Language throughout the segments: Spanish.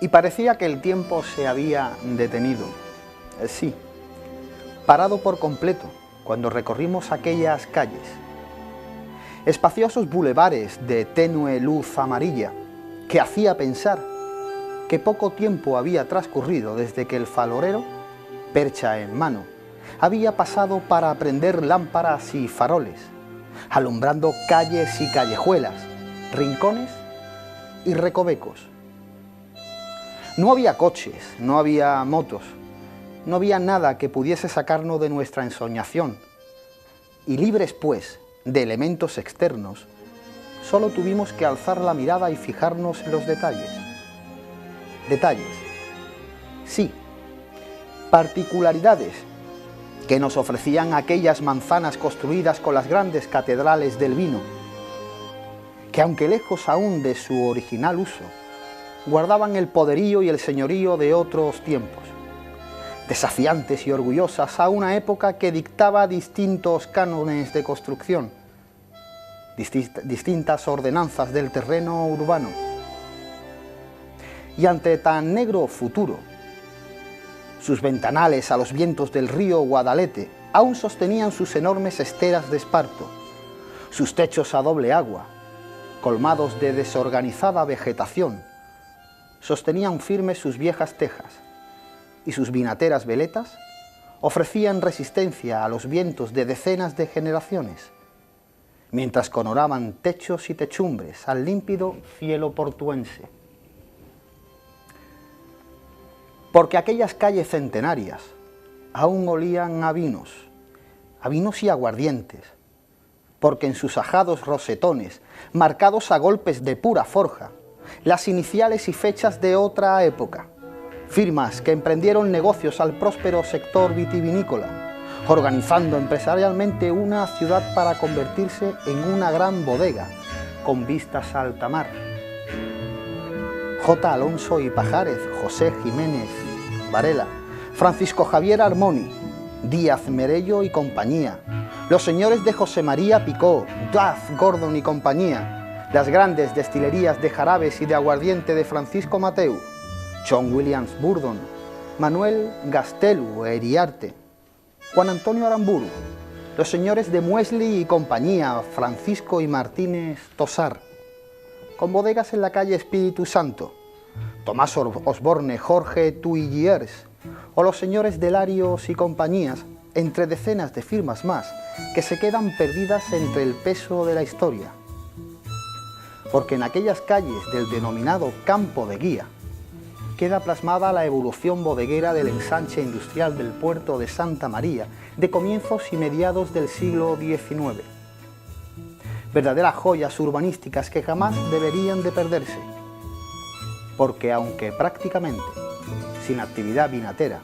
y parecía que el tiempo se había detenido. Sí, parado por completo cuando recorrimos aquellas calles. Espaciosos bulevares de tenue luz amarilla que hacía pensar que poco tiempo había transcurrido desde que el farolero, percha en mano, había pasado para prender lámparas y faroles, alumbrando calles y callejuelas, rincones y recovecos. No había coches, no había motos, no había nada que pudiese sacarnos de nuestra ensoñación, y libres, pues, de elementos externos, solo tuvimos que alzar la mirada y fijarnos en los detalles. Detalles, sí, particularidades que nos ofrecían aquellas manzanas construidas con las grandes catedrales del vino, que aunque lejos aún de su original uso, guardaban el poderío y el señorío de otros tiempos, desafiantes y orgullosas a una época que dictaba distintos cánones de construcción, distintas ordenanzas del terreno urbano. Y ante tan negro futuro, sus ventanales a los vientos del río Guadalete aún sostenían sus enormes esteras de esparto, sus techos a doble agua, colmados de desorganizada vegetación, sostenían firmes sus viejas tejas, y sus vinateras veletas ofrecían resistencia a los vientos de decenas de generaciones, mientras coronaban techos y techumbres al límpido cielo portuense. Porque aquellas calles centenarias aún olían a vinos y aguardientes, porque en sus ajados rosetones, marcados a golpes de pura forja, las iniciales y fechas de otra época, firmas que emprendieron negocios al próspero sector vitivinícola, organizando empresarialmente una ciudad para convertirse en una gran bodega con vistas a alta mar. J. Alonso y Pajares, José Jiménez Varela, Francisco Javier Armoni, Díaz Merello y compañía, los señores de José María Picó, Duff Gordon y compañía, las grandes destilerías de jarabes y de aguardiente de Francisco Mateu, John Williams Burdon, Manuel Gastelu Eriarte, Juan Antonio Aramburu, los señores de Muesli y compañía, Francisco y Martínez Tosar, con bodegas en la calle Espíritu Santo, Tomás Osborne, Jorge Tuilliers, o los señores de Larios y compañías, entre decenas de firmas más que se quedan perdidas entre el peso de la historia. Porque en aquellas calles del denominado Campo de Guía queda plasmada la evolución bodeguera del ensanche industrial del puerto de Santa María de comienzos y mediados del siglo XIX. Verdaderas joyas urbanísticas que jamás deberían de perderse, porque aunque prácticamente sin actividad vinatera,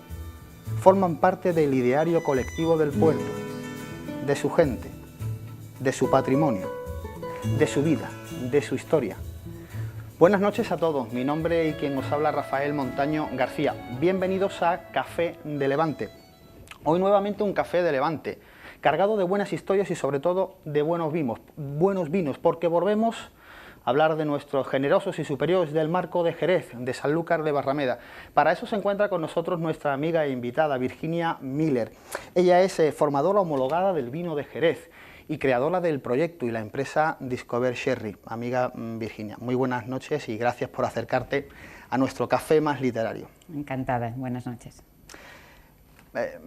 forman parte del ideario colectivo del puerto, de su gente, de su patrimonio, de su vida, de su historia. Buenas noches a todos, mi nombre y quien os habla Rafael Montaño García. Bienvenidos a Café de Levante. Hoy nuevamente un Café de Levante, cargado de buenas historias y sobre todo de buenos vinos, porque volvemos a hablar de nuestros generosos y superiores del Marco de Jerez, de Sanlúcar de Barrameda. Para eso se encuentra con nosotros nuestra amiga e invitada, Virginia Miller. Ella es formadora homologada del vino de Jerez y creadora del proyecto y la empresa Discover Sherry. Amiga Virginia, muy buenas noches y gracias por acercarte a nuestro café más literario. Encantada, buenas noches.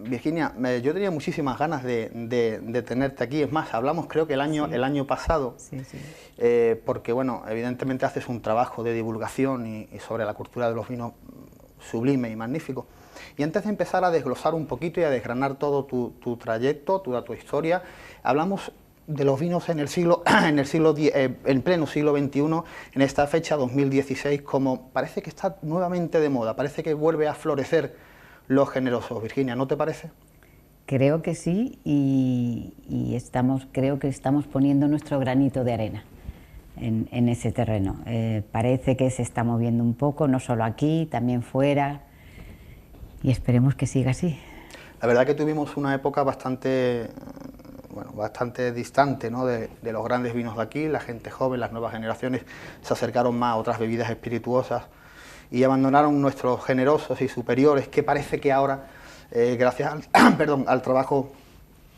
Virginia, yo tenía muchísimas ganas de tenerte aquí. Es más, hablamos creo que el año pasado, sí. porque bueno, evidentemente haces un trabajo de divulgación y sobre la cultura de los vinos sublime y magnífico. Y antes de empezar a desglosar un poquito y a desgranar todo tu trayecto, toda tu historia, hablamos de los vinos en en pleno siglo XXI, en esta fecha 2016, como parece que está nuevamente de moda, parece que vuelve a florecer los generosos. Virginia, ¿no te parece? Creo que sí, y creo que estamos poniendo nuestro granito de arena en ese terreno. Parece que se está moviendo un poco, no solo aquí, también fuera, y esperemos que siga así. La verdad que tuvimos una época bastante distante, ¿no?, de los grandes vinos de aquí. La gente joven, las nuevas generaciones se acercaron más a otras bebidas espirituosas y abandonaron nuestros generosos y superiores, que parece que ahora, gracias al, perdón, al trabajo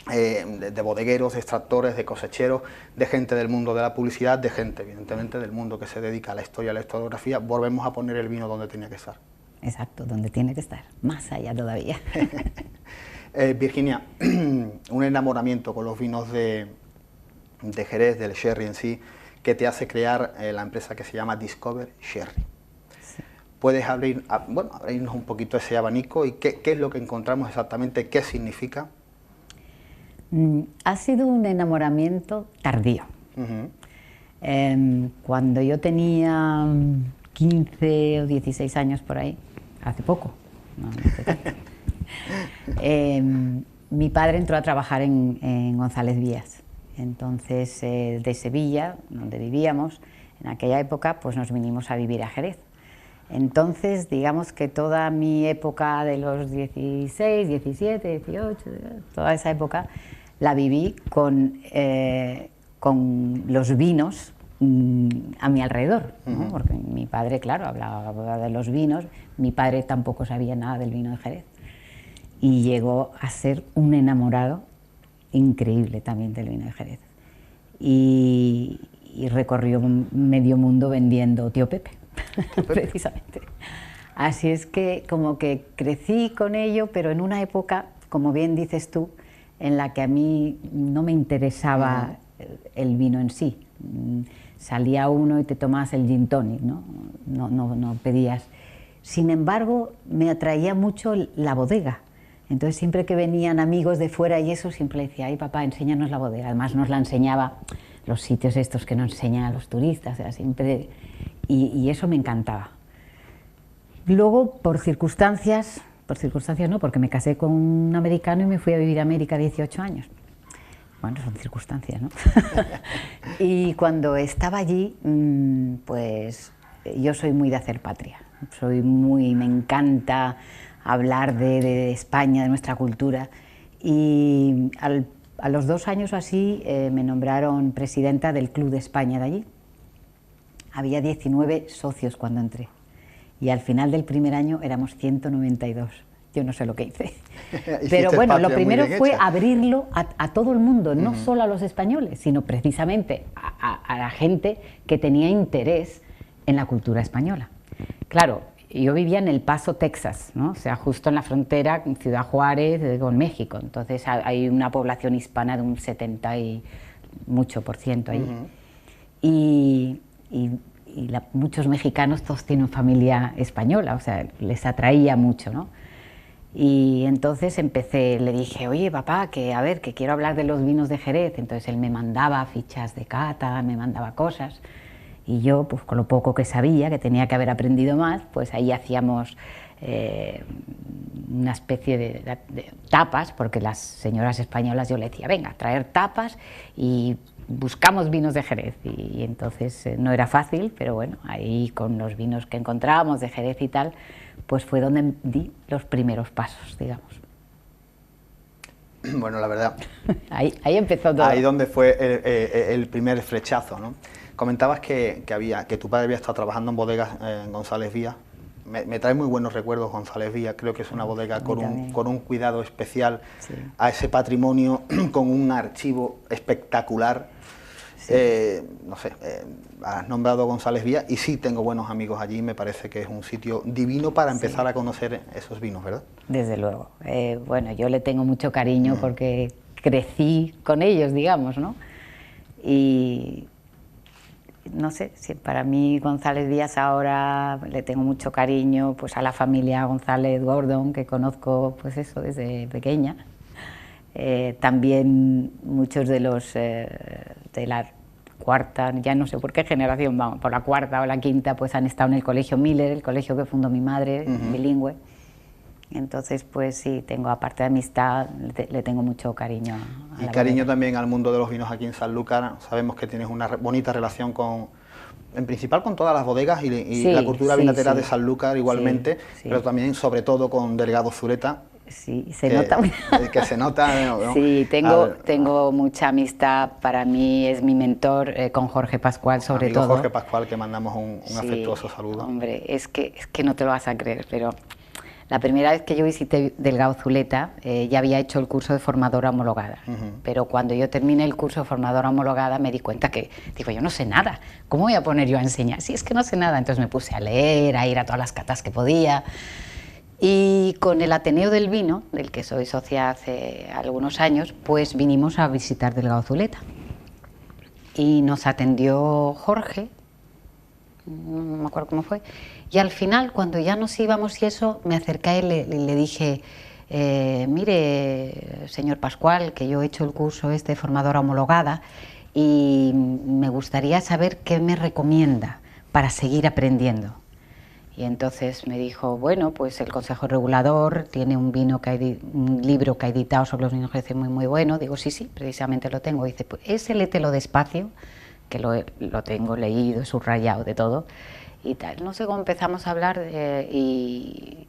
de bodegueros, de extractores, de cosecheros, de gente del mundo de la publicidad, de gente, evidentemente, del mundo que se dedica a la historia, a la historiografía, volvemos a poner el vino donde tenía que estar. Exacto, donde tiene que estar, más allá todavía. Virginia, un enamoramiento con los vinos de Jerez, del sherry en sí, que te hace crear la empresa que se llama Discover Sherry. Sí. ¿Puedes abrirnos un poquito ese abanico y qué es lo que encontramos exactamente, qué significa? Ha sido un enamoramiento tardío. Cuando yo tenía 15 o 16 años por ahí, hace poco, no hace tanto, mi padre entró a trabajar en González Vías. Entonces, de Sevilla, donde vivíamos, en aquella época, pues nos vinimos a vivir a Jerez. Entonces, digamos que toda mi época de los 16, 17, 18, toda esa época, la viví con los vinos a mi alrededor, ¿no? Porque mi padre, claro, hablaba de los vinos, mi padre tampoco sabía nada del vino de Jerez. Y llegó a ser un enamorado increíble también del vino de Jerez. Y recorrió medio mundo vendiendo Tío Pepe, precisamente. Así es que como que crecí con ello, pero en una época, como bien dices tú, en la que a mí no me interesaba el vino en sí. Salía uno y te tomabas el gin tonic, ¿no? No pedías. Sin embargo, me atraía mucho la bodega. Entonces, siempre que venían amigos de fuera y eso, siempre le decía, ay papá, enséñanos la bodega. Además, nos la enseñaba los sitios estos que nos enseñan a los turistas, o sea, siempre... Y eso me encantaba. Luego, por circunstancias no, porque me casé con un americano y me fui a vivir a América 18 años. Bueno, son circunstancias, ¿no? Y cuando estaba allí, pues yo soy muy de hacer patria. Me encanta hablar de España, de nuestra cultura. Y a los 2 años o así me nombraron presidenta del Club de España de allí. Había 19 socios cuando entré. Y al final del primer año éramos 192. Yo no sé lo que hice. Pero bueno, lo primero fue abrirlo a todo el mundo, no solo a los españoles, sino precisamente a la gente que tenía interés en la cultura española. Claro, yo vivía en El Paso, Texas, ¿no? O sea, justo en la frontera con Ciudad Juárez con México. Entonces hay una población hispana de un 70 y mucho por ciento ahí. Muchos mexicanos todos tienen familia española, o sea, les atraía mucho, ¿no? Y entonces le dije, oye papá, que quiero hablar de los vinos de Jerez. Entonces él me mandaba fichas de cata, me mandaba cosas, y yo, pues con lo poco que sabía, que tenía que haber aprendido más, pues ahí hacíamos una especie de tapas, porque las señoras españolas, yo le decía, venga, traer tapas y buscamos vinos de Jerez, y entonces no era fácil, pero bueno, ahí con los vinos que encontrábamos de Jerez y tal, pues fue donde di los primeros pasos, digamos. Bueno, la verdad... ahí empezó todo. Ahí donde fue el primer flechazo, ¿no? Comentabas que tu padre había estado trabajando en bodegas en González Vías. Me trae muy buenos recuerdos González Vías, creo que es una bodega con un cuidado especial, sí, a ese patrimonio, con un archivo espectacular. Sí. No sé, has nombrado González Vías y sí tengo buenos amigos allí, me parece que es un sitio divino para empezar a conocer esos vinos, ¿verdad? Desde luego. Bueno, yo le tengo mucho cariño porque crecí con ellos, digamos, ¿no? Y no sé, si para mí González Vías ahora le tengo mucho cariño, pues a la familia González Gordon, que conozco pues eso desde pequeña. También muchos de los de la cuarta, ya no sé por qué generación vamos, por la cuarta o la quinta, pues han estado en el Colegio Miller, el colegio que fundó mi madre, bilingüe. Entonces, pues sí, tengo, aparte de amistad, le tengo mucho cariño. Y cariño bodega. También al mundo de los vinos aquí en Sanlúcar. Sabemos que tienes una bonita relación en principal con todas las bodegas y sí, la cultura vinatera de Sanlúcar igualmente, sí, pero también, sobre todo, con Delgado Zureta. Sí, se nota. Que se nota. ¿no? Sí, tengo mucha amistad, para mí es mi mentor, con Jorge Pascual sobre todo. Jorge Pascual, que mandamos un afectuoso saludo. Hombre, es que no te lo vas a creer, pero la primera vez que yo visité Delgado Zuleta ya había hecho el curso de formadora homologada, pero cuando yo terminé el curso de formadora homologada me di cuenta que, digo, yo no sé nada, ¿cómo voy a poner yo a enseñar? Si es que no sé nada, entonces me puse a leer, a ir a todas las catas que podía. Y con el Ateneo del Vino, del que soy socia hace algunos años, pues vinimos a visitar Delgado Zuleta. Y nos atendió Jorge, no me acuerdo cómo fue, y al final, cuando ya nos íbamos y eso, me acerqué a él y le dije, mire, señor Pascual, que yo he hecho el curso de formadora homologada y me gustaría saber qué me recomienda para seguir aprendiendo. Y entonces me dijo, bueno, pues el Consejo Regulador tiene un libro que ha editado sobre los vinos Jerez muy, muy bueno. Digo, sí, precisamente lo tengo. Dice, pues ese léetelo despacio, que lo tengo leído, subrayado de todo. Y tal, no sé cómo empezamos a hablar y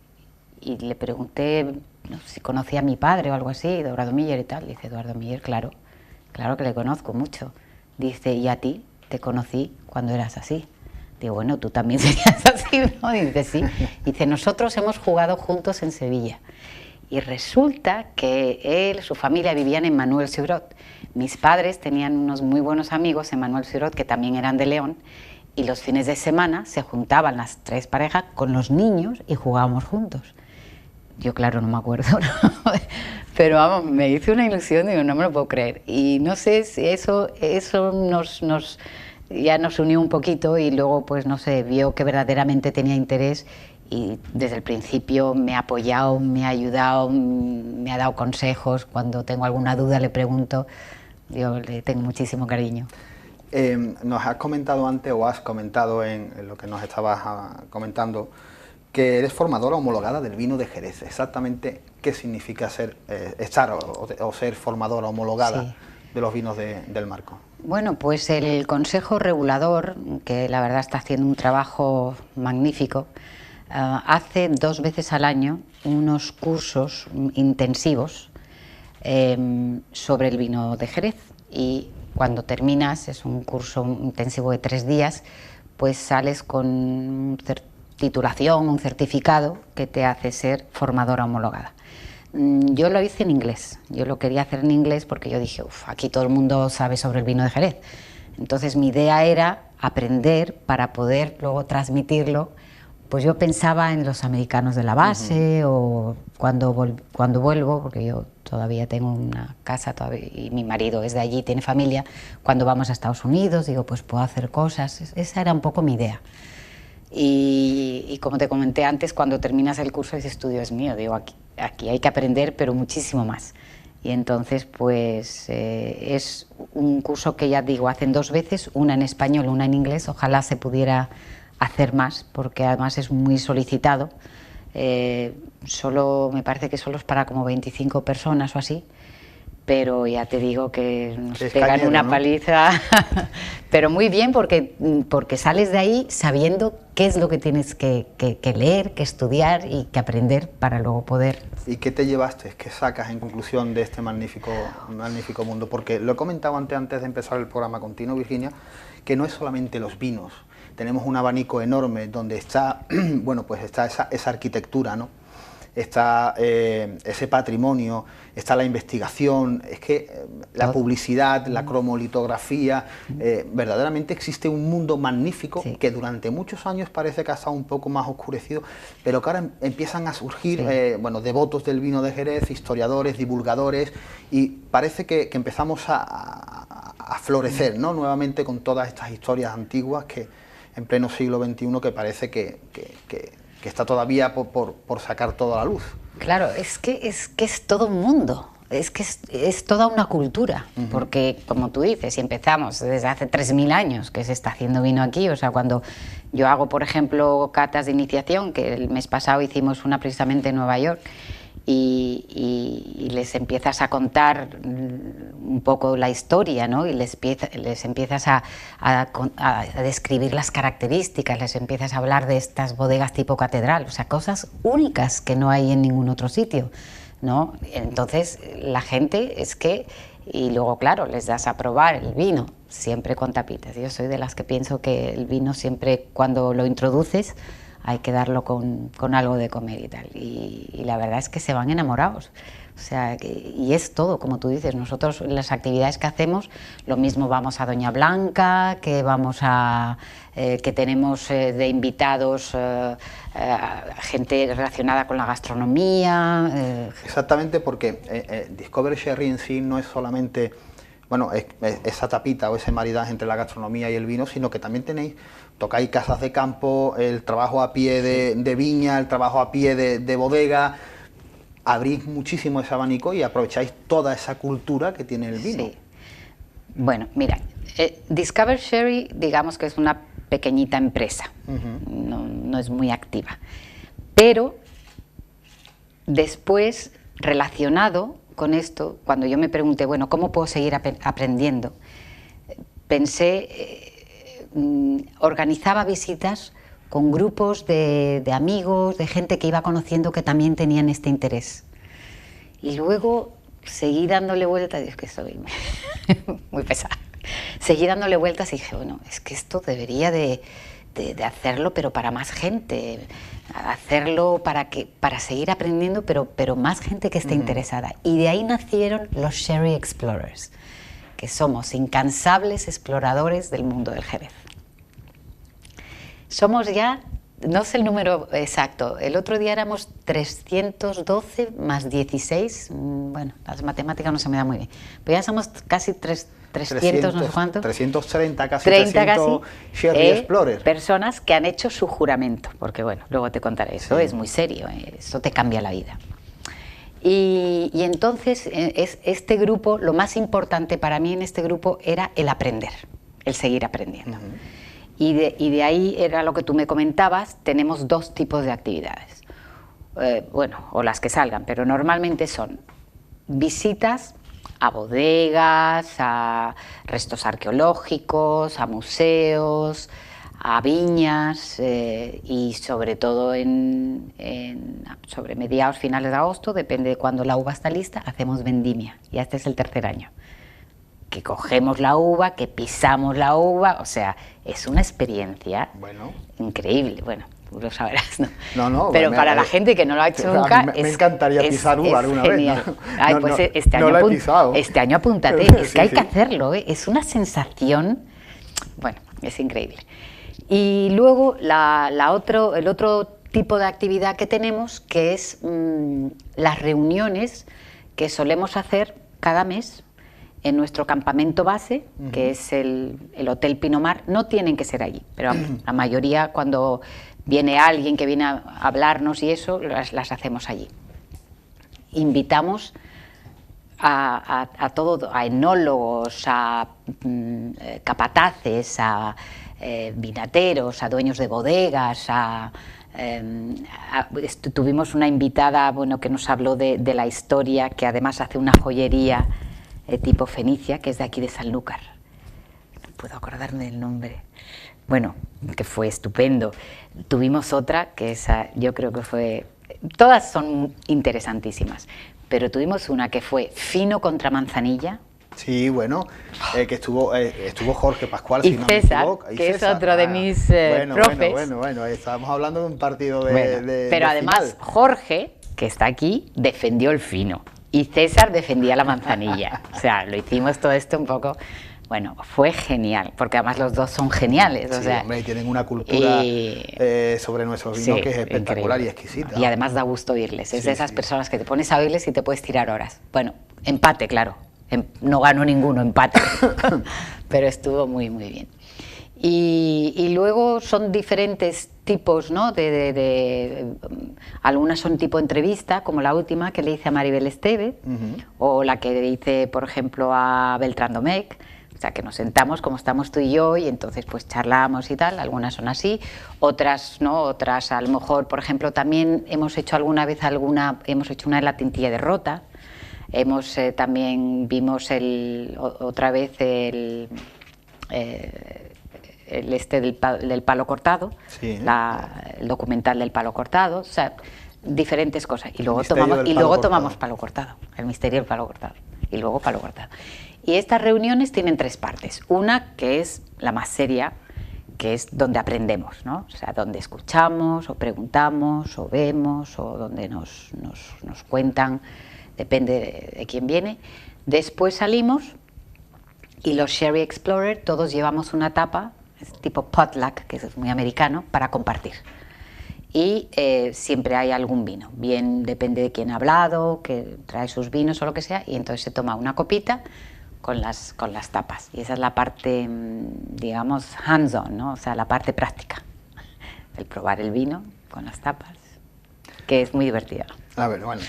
le pregunté, no sé si conocía a mi padre o algo así, Eduardo Miller y tal. Dice, Eduardo Miller, claro que le conozco mucho. Dice, ¿y a ti? Te conocí cuando eras así. Digo, bueno, tú también serías así, ¿no? Dice, sí. Dice, nosotros hemos jugado juntos en Sevilla. Y resulta que él, su familia vivían en Manuel Sibrot. Mis padres tenían unos muy buenos amigos en Manuel Sibrot que también eran de León, y los fines de semana se juntaban las tres parejas con los niños y jugábamos juntos. Yo, claro, no me acuerdo, ¿no? Pero vamos, me hice una ilusión, digo, no me lo puedo creer. Y no sé si eso ya nos unió un poquito y luego, pues no sé, vio que verdaderamente tenía interés y desde el principio me ha apoyado, me ha ayudado, me ha dado consejos. Cuando tengo alguna duda le pregunto, yo le tengo muchísimo cariño. Nos has comentado antes, o has comentado en lo que nos estabas comentando, que eres formadora homologada del vino de Jerez. Exactamente, ¿qué significa ser formadora homologada de los vinos del Marco? Bueno, pues el Consejo Regulador, que la verdad está haciendo un trabajo magnífico, hace 2 veces al año unos cursos intensivos sobre el vino de Jerez, y cuando terminas, es un curso intensivo de 3 días, pues sales con titulación, un certificado que te hace ser formadora homologada. Yo lo hice en inglés, yo lo quería hacer en inglés porque yo dije, aquí todo el mundo sabe sobre el vino de Jerez. Entonces mi idea era aprender para poder luego transmitirlo. Pues yo pensaba en los americanos de la base, o cuando vuelvo, porque yo todavía tengo una casa y mi marido es de allí, tiene familia, cuando vamos a Estados Unidos, digo, pues puedo hacer cosas. Esa era un poco mi idea. Y como te comenté antes, cuando terminas el curso ese estudio es mío, digo, aquí hay que aprender, pero muchísimo más. Y entonces, pues es un curso que ya digo, hacen 2 veces, una en español, una en inglés. Ojalá se pudiera hacer más, porque además es muy solicitado. Me parece que solo es para como 25 personas o así, pero ya te digo que nos pegan una paliza, pero muy bien, porque sales de ahí sabiendo qué es lo que tienes que leer, que estudiar y que aprender para luego poder... ¿Y qué te llevaste, qué sacas en conclusión de este magnífico mundo? Porque lo he comentado antes de empezar el programa contigo, Virginia, que no es solamente los vinos, tenemos un abanico enorme donde está, bueno, pues está esa arquitectura, ¿no? Está ese patrimonio, está la investigación, es que la publicidad, la cromolitografía, verdaderamente existe un mundo magnífico que durante muchos años parece que ha estado un poco más oscurecido, pero que ahora empiezan a surgir bueno, devotos del vino de Jerez, historiadores, divulgadores, y parece que empezamos a florecer, ¿no? Nuevamente con todas estas historias antiguas que en pleno siglo XXI que parece que está todavía por sacar toda la luz. Claro, es que es todo un mundo, es que es toda una cultura, porque como tú dices, si empezamos desde hace 3000 años que se está haciendo vino aquí, o sea, cuando yo hago, por ejemplo, catas de iniciación, que el mes pasado hicimos una precisamente en Nueva York, y les empiezas a contar un poco la historia, ¿no? Y les empiezas a describir las características, les empiezas a hablar de estas bodegas tipo catedral, o sea, cosas únicas que no hay en ningún otro sitio. ¿no? Entonces la gente es que, y luego claro, les das a probar el vino, siempre con tapitas. Yo soy de las que pienso que el vino siempre cuando lo introduces hay que darlo con algo de comer y tal. Y la verdad es que se van enamorados. O sea, y es todo, como tú dices, nosotros en las actividades que hacemos, lo mismo vamos a Doña Blanca, que vamos a, que tenemos de invitados gente relacionada con la gastronomía. Exactamente, porque Discover Sherry en sí no es solamente, bueno, esa tapita o ese maridaje entre la gastronomía y el vino, sino que también tocáis casas de campo, el trabajo a pie de viña, el trabajo a pie de bodega. Abrís muchísimo ese abanico y aprovecháis toda esa cultura que tiene el vino. Sí. Bueno, mira, Discover Sherry, digamos que es una pequeñita empresa, no es muy activa, pero después, relacionado con esto, cuando yo me pregunté, bueno, ¿cómo puedo seguir aprendiendo? Pensé, organizaba visitas con grupos de amigos, de gente que iba conociendo que también tenían este interés. Y luego seguí dándole vueltas, y es que soy muy pesada, seguí dándole vueltas y dije, bueno, es que esto debería de hacerlo, pero para más gente, hacerlo para seguir aprendiendo, pero más gente que esté interesada. Y de ahí nacieron los Sherry Explorers, que somos incansables exploradores del mundo del Jerez. Somos ya, no sé el número exacto, el otro día éramos 312 más 16, bueno, las matemáticas no se me dan muy bien, pero ya somos casi 300 no sé cuántos. 330, casi 300 Sherry Explorers. Personas que han hecho su juramento, porque bueno, luego te contaré, eso es muy serio, eso te cambia la vida. Y entonces este grupo, lo más importante para mí en este grupo era el aprender, el seguir aprendiendo. Y de ahí era lo que tú me comentabas, tenemos dos tipos de actividades, bueno, o las que salgan, pero normalmente son visitas a bodegas, a restos arqueológicos, a museos, a viñas y sobre todo sobre mediados, finales de agosto, depende de cuándo la uva está lista, hacemos vendimia y este es el tercer año. Que cogemos la uva, que pisamos la uva, o sea, es una experiencia increíble. Bueno, tú lo sabrás, ¿no? Pero para la gente que no lo ha hecho nunca, me encantaría pisar uva alguna genial. vez. Ay, pues este año apúntate, es que hay que hacerlo, es una sensación, bueno, es increíble. Y luego el otro tipo de actividad que tenemos, que es las reuniones que solemos hacer cada mes en nuestro campamento base, que es el Hotel Pinomar. No tienen que ser allí, pero la mayoría, cuando viene alguien que viene a hablarnos y eso, las hacemos allí. Invitamos a enólogos, a capataces, a vinateros, a dueños de bodegas, tuvimos una invitada, bueno, que nos habló de la historia, que además hace una joyería tipo Fenicia, que es de aquí de Sanlúcar. No puedo acordarme del nombre. Bueno, que fue estupendo. Tuvimos otra, que esa yo creo que fue... Todas son interesantísimas, pero tuvimos una que fue fino contra manzanilla. Sí, bueno, que estuvo Jorge Pascual, y si César, no me equivoco. Que César, es otro de mis profes. Bueno, estábamos hablando de un partido de pero además, final. Jorge, que está aquí, defendió el fino. Y César defendía la manzanilla. O sea, lo hicimos todo esto un poco... Bueno, fue genial, porque además los dos son geniales. Sí, o sea, hombre, tienen una cultura sobre nuestros vinos que es espectacular y exquisita. Y además da gusto oírles. Es de esas personas que te pones a oírles y te puedes tirar horas. Bueno, empate, claro. No ganó ninguno, empate. Pero estuvo muy, muy bien. Y luego son diferentes tipos, ¿no? Algunas son tipo entrevista, como la última que le hice a Maribel Esteve, o la que le hice, por ejemplo, a Beltrán Domecq. O sea, que nos sentamos como estamos tú y yo y entonces pues charlamos y tal. Algunas son así, otras no, otras a lo mejor, por ejemplo, también hemos hecho alguna vez hemos hecho una de la Tintilla de Rota. También vimos otra vez el del palo cortado, sí, el documental del palo cortado. O sea, diferentes cosas. Y luego tomamos palo cortado, el misterio del palo cortado. Y luego palo cortado. Y estas reuniones tienen 3 partes. Una que es la más seria, que es donde aprendemos, ¿no? O sea, donde escuchamos, o preguntamos, o vemos, o donde nos cuentan, depende de quién viene. Después salimos y los Sherry Explorer todos llevamos una tapa, es tipo potluck, que es muy americano, para compartir. Y siempre hay algún vino, bien depende de quién ha hablado, que trae sus vinos o lo que sea, y entonces se toma una copita con las tapas. Y esa es la parte, digamos, hands-on, ¿no? O sea, la parte práctica, el probar el vino con las tapas, que es muy divertido. A ver, bueno,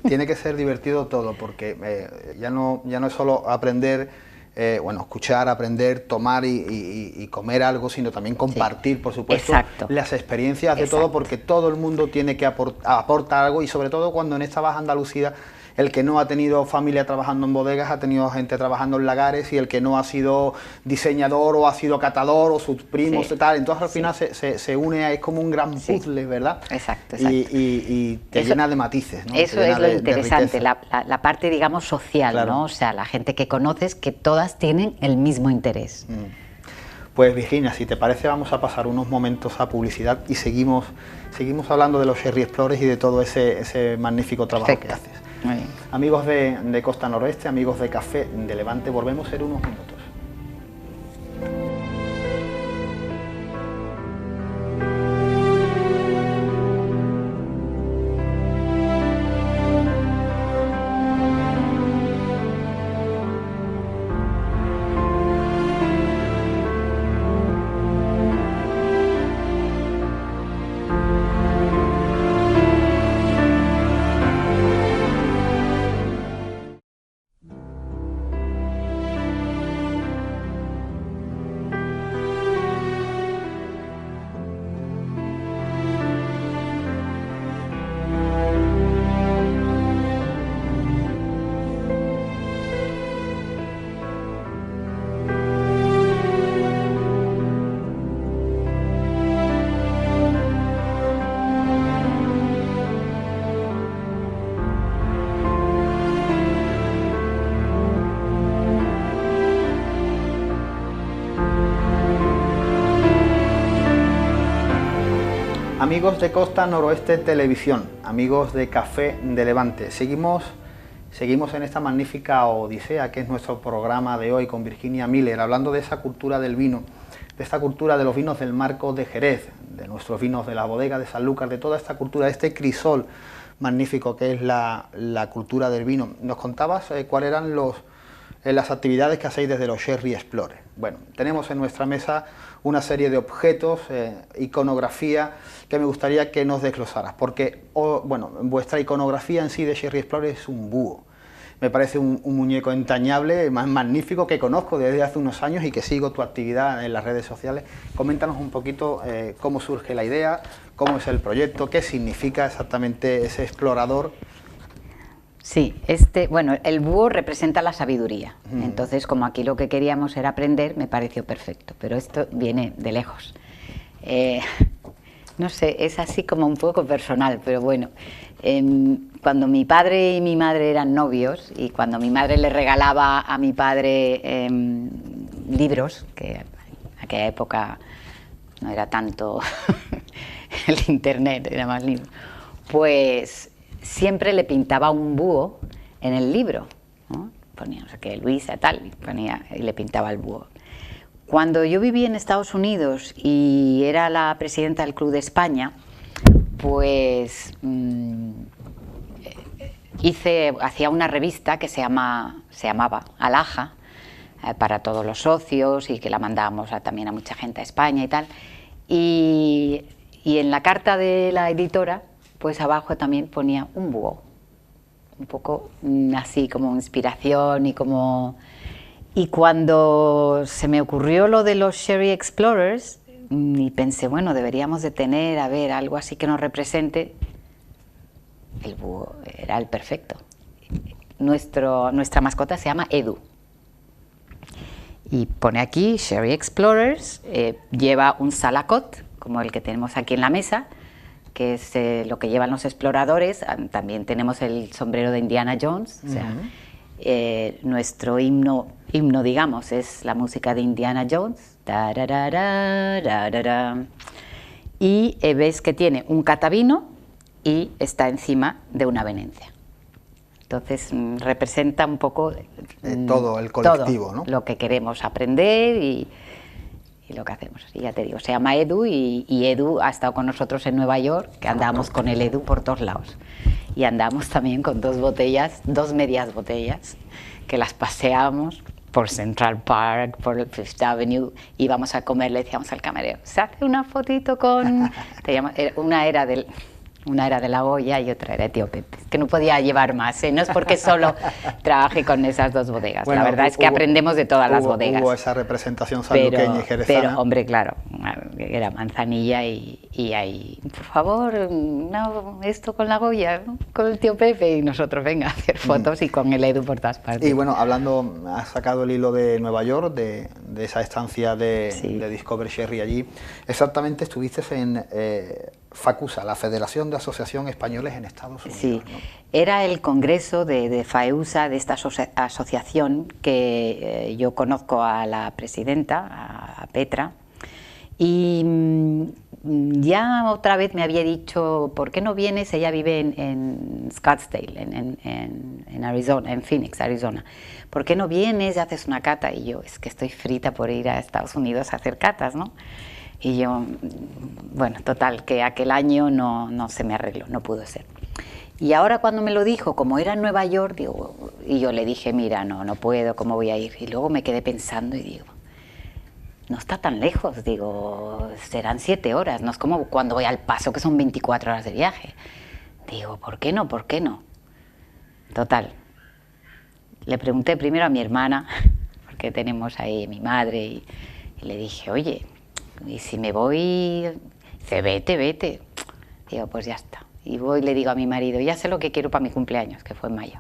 tiene que ser divertido todo, porque ya no es solo aprender, escuchar, aprender, tomar y comer algo, sino también compartir, por supuesto, las experiencias de todo, porque todo el mundo tiene que aportar algo, y sobre todo cuando en esta Baja Andalucía el que no ha tenido familia trabajando en bodegas ha tenido gente trabajando en lagares, y el que no ha sido diseñador o ha sido catador o sus primos y tal, entonces al final se une, es como un gran puzzle, ¿verdad? Exacto. Y te llena de matices, ¿no? Eso es lo interesante, la parte, digamos, social, claro, ¿no? O sea, la gente que conoces, que todas tienen el mismo interés. Pues Virginia, si te parece, vamos a pasar unos momentos a publicidad y seguimos hablando de los Sherry Explorers y de todo ese magnífico trabajo que haces. Muy bien. Amigos de Costa Noroeste, amigos de Café de Levante, volvemos en unos minutos. Amigos de Costa Noroeste Televisión, amigos de Café de Levante, seguimos en esta magnífica odisea que es nuestro programa de hoy con Virginia Miller, hablando de esa cultura del vino, de esta cultura de los vinos del Marco de Jerez, de nuestros vinos de la bodega de Sanlúcar, de toda esta cultura, este crisol magnífico que es la cultura del vino. Nos contabas cuáles eran las actividades que hacéis desde los Sherry Explorer. Bueno, tenemos en nuestra mesa una serie de objetos, iconografía, que me gustaría que nos desglosaras, porque vuestra iconografía en sí de Sherry Explorer es un búho. Me parece un muñeco entrañable, magnífico, que conozco desde hace unos años y que sigo tu actividad en las redes sociales. Coméntanos un poquito cómo surge la idea, cómo es el proyecto, qué significa exactamente ese explorador. Sí, el búho representa la sabiduría, entonces como aquí lo que queríamos era aprender, me pareció perfecto, pero esto viene de lejos. No sé, es así como un poco personal, pero bueno, cuando mi padre y mi madre eran novios y cuando mi madre le regalaba a mi padre libros, que en aquella época no era tanto el internet, era más libros, pues siempre le pintaba un búho en el libro, ¿no? Ponía, no sé qué, Luisa, tal, y le pintaba el búho. Cuando yo viví en Estados Unidos y era la presidenta del Club de España, pues hacía una revista que se llamaba Alhaja, para todos los socios, y que la mandábamos también a mucha gente a España y tal. Y en la carta de la editora, pues abajo también ponía un búho, un poco así como inspiración y cuando se me ocurrió lo de los Sherry Explorers y pensé, bueno, deberíamos de tener, algo así que nos represente, el búho era el perfecto. Nuestra mascota se llama Edu y pone aquí Sherry Explorers, lleva un salacot como el que tenemos aquí en la mesa, que es lo que llevan los exploradores. También tenemos el sombrero de Indiana Jones, o sea, nuestro himno, digamos, es la música de Indiana Jones. Y ves que tiene un catavino y está encima de una venencia. Entonces representa un poco todo el colectivo, todo, ¿no? Lo que queremos aprender y lo que hacemos. Y ya te digo, se llama Edu y Edu ha estado con nosotros en Nueva York, que andábamos con el Edu por todos lados. Y andamos también con dos medias botellas, que las paseábamos por Central Park, por Fifth Avenue, íbamos a comer, le decíamos al camarero, ¿se hace una fotito con...? Una era de La Goya y otra era de Tío Pepe, que no podía llevar más, ¿eh? No es porque solo trabaje con esas dos bodegas, bueno, la verdad es que aprendemos de todas las bodegas. Hubo esa representación sanluqueña y jerezana. Pero, hombre, claro, era Manzanilla y ahí, por favor, no, esto con La Goya, ¿no? Con el Tío Pepe, y nosotros, venga, a hacer fotos y con el Edu por todas partes. Y bueno, hablando, has sacado el hilo de Nueva York, de esa estancia de Discover Sherry allí, exactamente estuviste en... FACUSA, la Federación de Asociación Españoles en Estados Unidos. Sí, ¿no? Era el congreso de FAEUSA, de esta asociación, que yo conozco a la presidenta, a Petra, y ya otra vez me había dicho, ¿por qué no vienes? Ella vive en Scottsdale, en Arizona, en Phoenix, Arizona. ¿Por qué no vienes y haces una cata? Y yo, es que estoy frita por ir a Estados Unidos a hacer catas, ¿no? Y yo, bueno, total, que aquel año no se me arregló, no pudo ser. Y ahora cuando me lo dijo, como era en Nueva York, digo, y yo le dije, mira, no puedo, ¿cómo voy a ir? Y luego me quedé pensando y digo, no está tan lejos, digo, serán 7 horas, no es como cuando voy al Paso, que son 24 horas de viaje. Digo, ¿por qué no? ¿Por qué no? Total, le pregunté primero a mi hermana, porque tenemos ahí mi madre, y le dije, oye, y si me voy, dice, vete. Digo, pues ya está. Y voy y le digo a mi marido, ya sé lo que quiero para mi cumpleaños, que fue en mayo.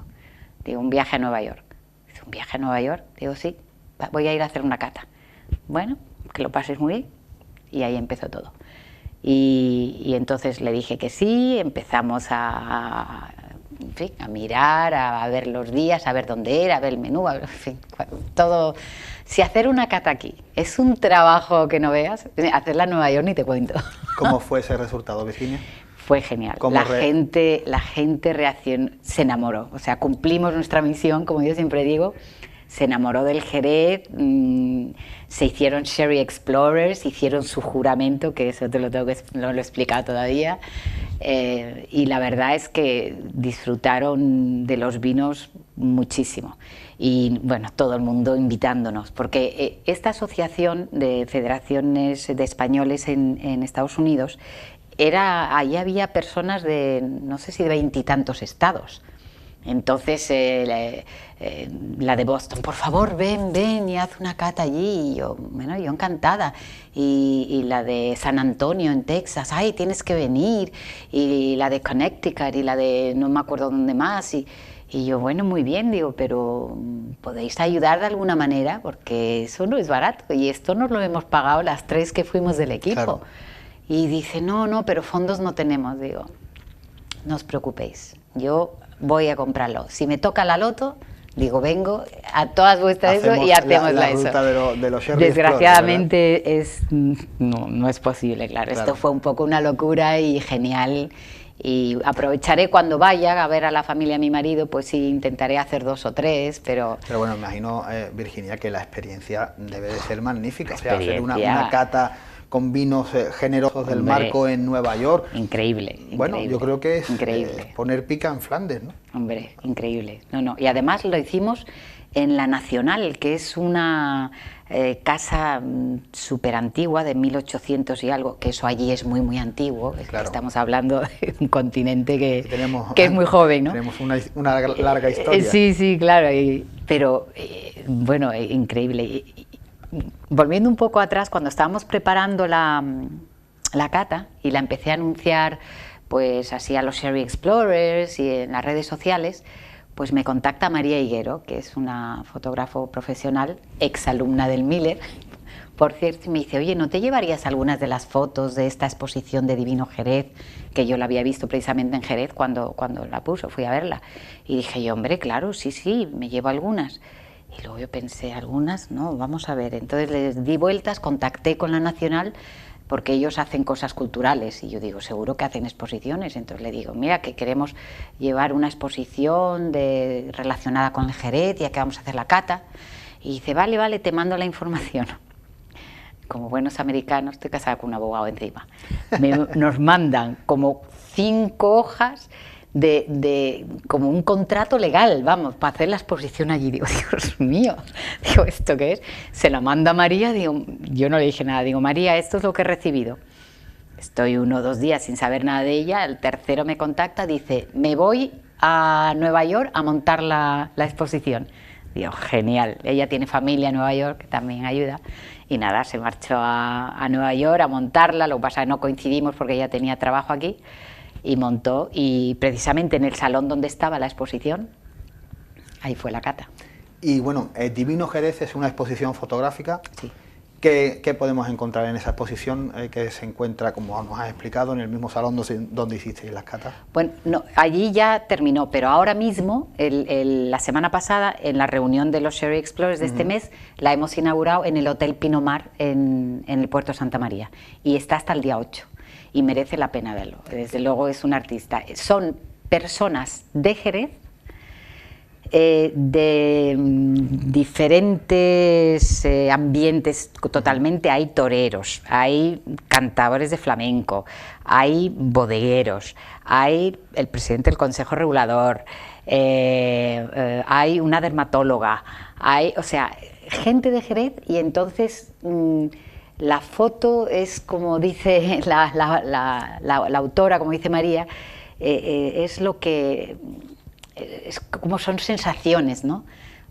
Digo, un viaje a Nueva York. Dice, ¿un viaje a Nueva York? Digo, sí, voy a ir a hacer una cata. Bueno, que lo pases muy bien. Y ahí empezó todo. Y entonces le dije que sí, empezamos en fin, a mirar, a ver los días, a ver dónde era, a ver el menú, en fin, todo. Si hacer una cata aquí es un trabajo que no veas, hacerla en Nueva York ni te cuento. ¿Cómo fue ese resultado, Virginia? Fue genial. La gente reaccionó, se enamoró. O sea, cumplimos nuestra misión, como yo siempre digo, se enamoró del Jerez, se hicieron Sherry Explorers, hicieron su juramento, que eso no lo he explicado todavía, y la verdad es que disfrutaron de los vinos muchísimo. Y bueno, todo el mundo invitándonos, porque esta asociación de federaciones de españoles en Estados Unidos, allí había personas de, no sé si de 20 y tantos estados. Entonces la de Boston, por favor, ven y haz una cata allí. Y yo, bueno, yo encantada. Y la de San Antonio en Texas, ay, tienes que venir. Y la de Connecticut y la de no me acuerdo dónde más. Y yo, bueno, muy bien, digo, pero ¿podéis ayudar de alguna manera? Porque eso no es barato y esto nos lo hemos pagado las 3 que fuimos del equipo. Claro. Y dice, no, pero fondos no tenemos. Digo, no os preocupéis, yo voy a comprarlo. Si me toca la loto, digo, vengo a todas vuestras eso y hacemos la eso. Ruta de los Sherry Desgraciadamente no es posible, claro. Claro. Esto fue un poco una locura y genial. Y aprovecharé cuando vaya a ver a la familia de mi marido, pues sí, intentaré hacer 2 o 3, pero... Pero bueno, imagino, Virginia, que la experiencia debe de ser magnífica. O sea, hacer una cata con vinos generosos del Marco en Nueva York. Increíble. Bueno, yo creo que es increíble. Poner pica en Flandes, ¿no? Hombre, increíble. No. Y además lo hicimos en la Nacional, que es una casa súper antigua de 1800 y algo, que eso allí es muy, muy antiguo. Claro. Estamos hablando de un continente que es muy joven, ¿no? Tenemos una larga historia. Sí, claro. Pero, bueno, increíble. Volviendo un poco atrás, cuando estábamos preparando la cata y la empecé a anunciar pues así a los Sherry Explorers y en las redes sociales, pues me contacta María Higuero, que es una fotógrafo profesional, exalumna del Miller, Por cierto, me dice, oye, ¿no te llevarías algunas de las fotos de esta exposición de Divino Jerez? Que yo la había visto precisamente en Jerez cuando la puso, fui a verla. Y dije yo, hombre, claro, sí, me llevo algunas. Y luego yo pensé, algunas, no, vamos a ver. Entonces les di vueltas, contacté con la Nacional, porque ellos hacen cosas culturales, y yo digo, seguro que hacen exposiciones. Entonces le digo, mira, que queremos llevar una exposición relacionada con el Jerez, ya que vamos a hacer la cata. Y dice, vale, te mando la información. Como buenos americanos, estoy casada con un abogado encima, nos mandan como 5 hojas como un contrato legal, vamos, para hacer la exposición allí. Digo, Dios mío, digo, ¿esto qué es? Se la manda a María, digo, yo no le dije nada, digo, María, esto es lo que he recibido. Estoy 1 o 2 días sin saber nada de ella, el tercero me contacta, dice, me voy a Nueva York a montar la exposición. Digo, genial, ella tiene familia en Nueva York, que también ayuda, y nada, se marchó a Nueva York a montarla. Lo que pasa es que no coincidimos porque ella tenía trabajo aquí, y montó, y precisamente en el salón donde estaba la exposición, ahí fue la cata. Y bueno, Divino Jerez es una exposición fotográfica. Sí. ¿Qué podemos encontrar en esa exposición que se encuentra, como nos has explicado, en el mismo salón donde hiciste las catas? Bueno, no, allí ya terminó, pero ahora mismo, la semana pasada, en la reunión de los Sherry Explorers de este mes, la hemos inaugurado en el Hotel Pinomar en el Puerto Santa María, y está hasta el día 8, y merece la pena verlo. Desde luego es un artista. Son personas de Jerez, de diferentes ambientes totalmente. Hay toreros, hay cantadores de flamenco, hay bodegueros, hay el presidente del Consejo Regulador, hay una dermatóloga, o sea, gente de Jerez. Y entonces la foto es, como dice la autora, como dice María, es lo que... es como son sensaciones, ¿no?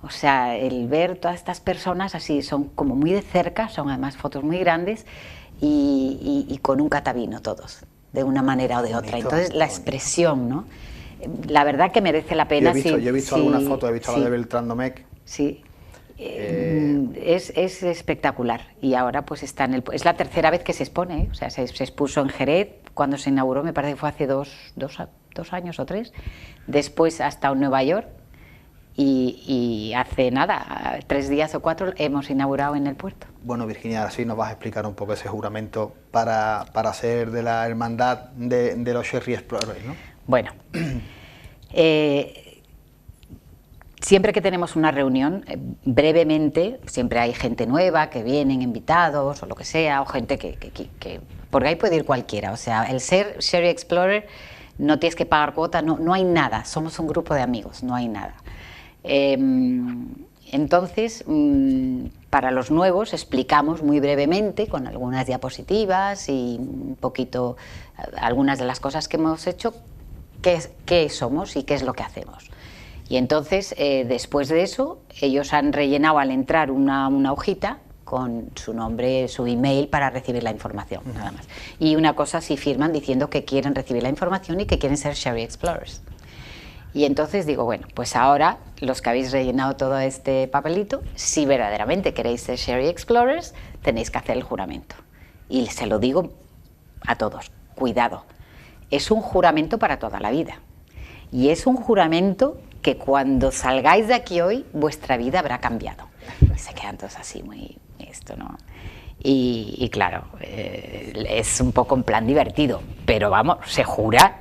O sea, el ver todas estas personas así, son como muy de cerca, son además fotos muy grandes, y con un catavino todos, de una manera o de otra. Entonces la expresión, ¿no? La verdad que merece la pena. Yo he visto algunas fotos, he visto la de Beltrán Domecq. Sí. Es espectacular, y ahora pues está es la tercera vez que se expone, ¿eh? O sea, se expuso en Jerez cuando se inauguró, me parece que fue hace dos años o 3, después ha estado en Nueva York, y hace nada, 3 días o 4 hemos inaugurado en el puerto. Bueno, Virginia, así nos vas a explicar un poco ese juramento para ser de la hermandad de los Sherry Explorers, ¿no? Bueno, siempre que tenemos una reunión, brevemente, siempre hay gente nueva que vienen, invitados o lo que sea, o gente que porque ahí puede ir cualquiera. O sea, el ser Sherry Explorer no tienes que pagar cuota, no hay nada, somos un grupo de amigos, no hay nada. Entonces, para los nuevos explicamos muy brevemente, con algunas diapositivas y un poquito, algunas de las cosas que hemos hecho, qué somos y qué es lo que hacemos. Y entonces, después de eso, ellos han rellenado al entrar una hojita con su nombre, su email, para recibir la información, nada más. Y una cosa, sí firman diciendo que quieren recibir la información y que quieren ser Sherry Explorers. Y entonces digo, bueno, pues ahora, los que habéis rellenado todo este papelito, si verdaderamente queréis ser Sherry Explorers, tenéis que hacer el juramento. Y se lo digo a todos, cuidado, es un juramento para toda la vida. Y es un juramento que cuando salgáis de aquí hoy, vuestra vida habrá cambiado. Se quedan todos así, muy... esto, ¿no? Y claro, es un poco en plan divertido, pero vamos, se jura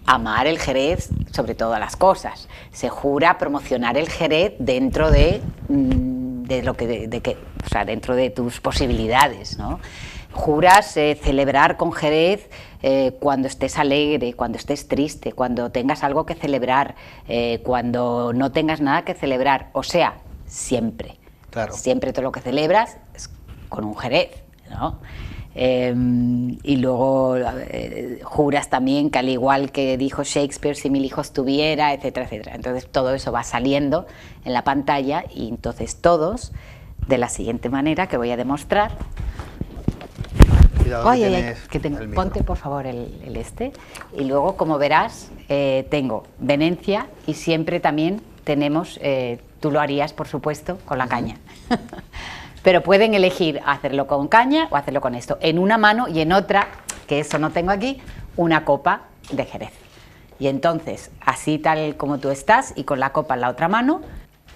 amar el Jerez sobre todas las cosas, se jura promocionar el Jerez dentro de lo que, o sea, dentro de tus posibilidades, ¿no? Juras celebrar con Jerez cuando estés alegre, cuando estés triste, cuando tengas algo que celebrar, cuando no tengas nada que celebrar, o sea, siempre. Claro. Siempre todo lo que celebras es con un Jerez, ¿no? Y luego juras también que, al igual que dijo Shakespeare, si 1000 hijos tuviera, etcétera, etcétera. Entonces todo eso va saliendo en la pantalla, y entonces todos, de la siguiente manera que voy a demostrar. Cuidado, que ponte por favor el este. Y luego, como verás, tengo venencia, y siempre también tenemos, tú lo harías por supuesto con la caña. Pero pueden elegir hacerlo con caña o hacerlo con esto. En una mano y en otra, que eso no tengo aquí, una copa de Jerez. Y entonces, así tal como tú estás y con la copa en la otra mano,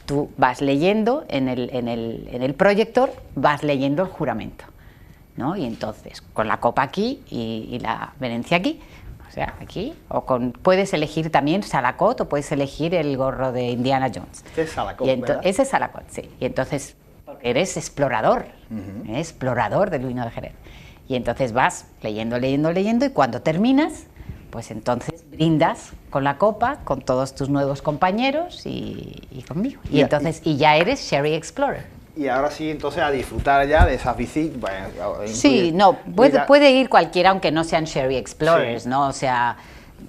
tú vas leyendo en el proyector, vas leyendo el juramento, ¿no? Y entonces, con la copa aquí y la venencia aquí, o sea, aquí, puedes elegir también Salakot o puedes elegir el gorro de Indiana Jones. ¿Qué es Salakot, ¿verdad? Ese es Salakot, sí. Y entonces, eres explorador, explorador del vino de Jerez. Y entonces vas leyendo, leyendo, leyendo, y cuando terminas, pues entonces brindas con la copa, con todos tus nuevos compañeros y conmigo. Y entonces ya eres Sherry Explorer. Y ahora sí, entonces a disfrutar ya de esas visitas. Bueno, sí, no, puede ir cualquiera, aunque no sean Sherry Explorers, sí. ¿No? O sea,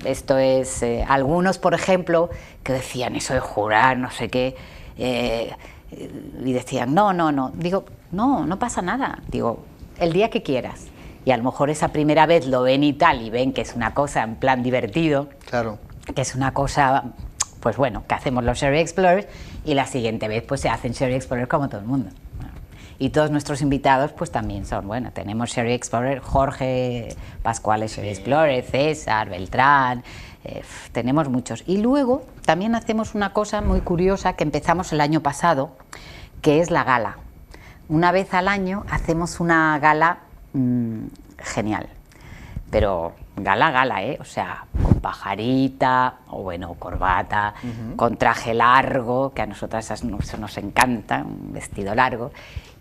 esto es, algunos, por ejemplo, que decían eso de jurar, no sé qué, y decían, no, digo, no pasa nada, digo, el día que quieras. Y a lo mejor esa primera vez lo ven y tal, y ven que es una cosa en plan divertido, claro, que es una cosa, pues bueno, que hacemos los Sherry Explorers, y la siguiente vez pues se hacen Sherry Explorers como todo el mundo. Y todos nuestros invitados pues también son, bueno, tenemos Sherry Explorer, Jorge Pascual es Sherry Explorer, César, Beltrán, tenemos muchos. Y luego también hacemos una cosa muy curiosa que empezamos el año pasado, que es la gala. Una vez al año hacemos una gala genial, pero gala, o sea, con pajarita, o bueno, corbata, con traje largo, que a nosotras eso nos encanta, un vestido largo.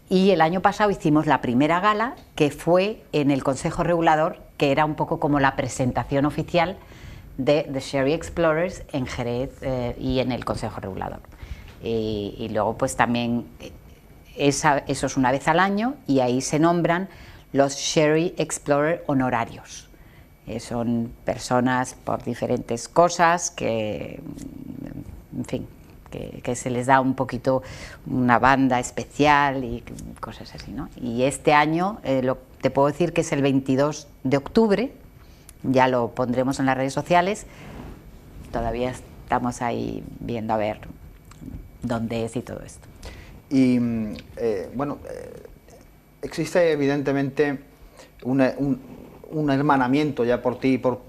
Y el año pasado hicimos la primera gala, que fue en el Consejo Regulador, que era un poco como la presentación oficial de The Sherry Explorers en Jerez y en el Consejo Regulador. Y luego pues también eso es una vez al año, y ahí se nombran los Sherry Explorer honorarios. Son personas por diferentes cosas que, en fin, que se les da un poquito una banda especial y cosas así, ¿no? Y este año te puedo decir que es el 22 de octubre, ya lo pondremos en las redes sociales, todavía estamos ahí viendo a ver dónde es y todo esto. Y bueno, existe evidentemente un hermanamiento ya por ti, por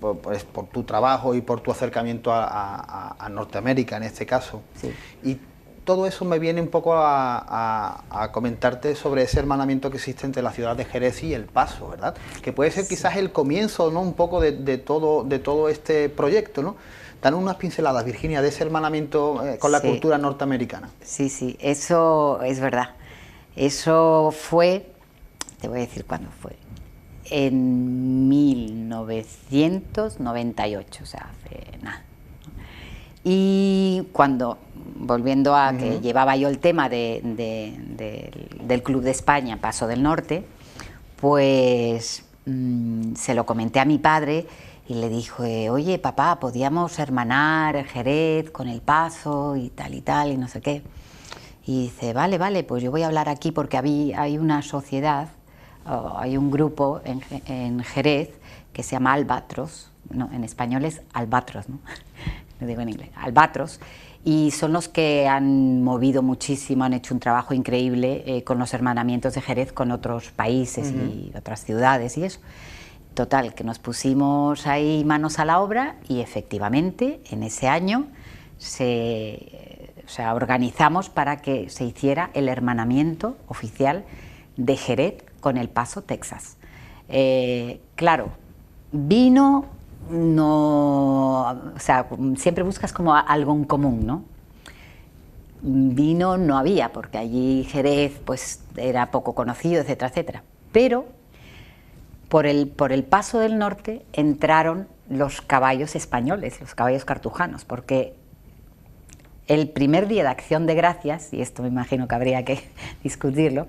tu trabajo y por tu acercamiento a Norteamérica en este caso. Sí. Y todo eso me viene un poco a comentarte sobre ese hermanamiento que existe entre la ciudad de Jerez y El Paso, ¿verdad? Que puede ser quizás el comienzo, ¿no?, un poco de todo este proyecto, ¿no? Dan unas pinceladas, Virginia, de ese hermanamiento con la cultura norteamericana. Sí, eso es verdad. Eso fue, te voy a decir cuándo fue, en 1998, o sea, hace nada. Y cuando, volviendo a que llevaba yo el tema del Club de España, Paso del Norte, pues se lo comenté a mi padre y le dije, oye, papá, podíamos hermanar Jerez con El Paso y tal, y no sé qué. Y dice, vale, pues yo voy a hablar aquí porque hay una sociedad, hay un grupo en Jerez que se llama Albatros, no, en español es Albatros, ¿no? Lo digo en inglés, Albatros, y son los que han movido muchísimo, han hecho un trabajo increíble con los hermanamientos de Jerez con otros países y otras ciudades y eso. Total, que nos pusimos ahí manos a la obra y efectivamente en ese año organizamos para que se hiciera el hermanamiento oficial de Jerez con El Paso, Texas. Claro, vino, no, o sea, siempre buscas como algo en común, ¿no? Vino no había, porque allí Jerez pues era poco conocido, etcétera, etcétera. Pero por el Paso del Norte entraron los caballos españoles, los caballos cartujanos, porque el primer día de Acción de Gracias, y esto me imagino que habría que discutirlo,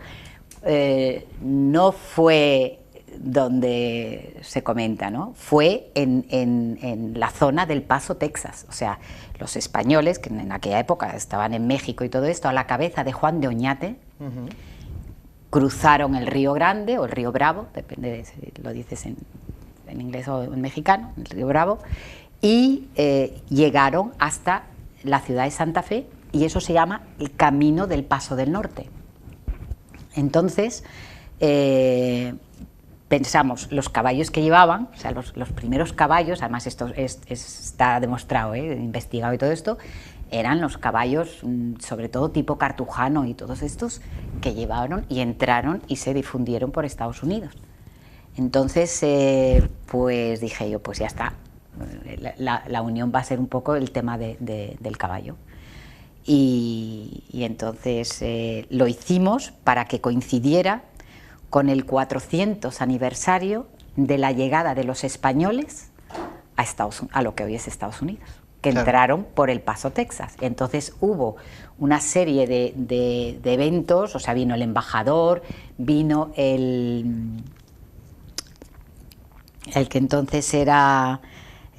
no fue donde se comenta, ¿no? Fue en la zona del Paso, Texas. O sea, los españoles, que en aquella época estaban en México y todo esto, a la cabeza de Juan de Oñate, cruzaron el Río Grande o el Río Bravo, depende de si lo dices en inglés o en mexicano, el Río Bravo, y llegaron hasta la ciudad de Santa Fe, y eso se llama el Camino del Paso del Norte. Entonces, pensamos, los caballos que llevaban, o sea, los primeros caballos, además esto está demostrado, investigado y todo esto, eran los caballos, sobre todo tipo cartujano y todos estos, que llevaron y entraron y se difundieron por Estados Unidos. Entonces, pues dije yo, pues ya está, la unión va a ser un poco el tema del caballo. Y entonces lo hicimos para que coincidiera con el 400 aniversario de la llegada de los españoles a lo que hoy es Estados Unidos, que entraron por El Paso, Texas. Entonces hubo una serie de eventos, o sea, vino el embajador, vino el que entonces era...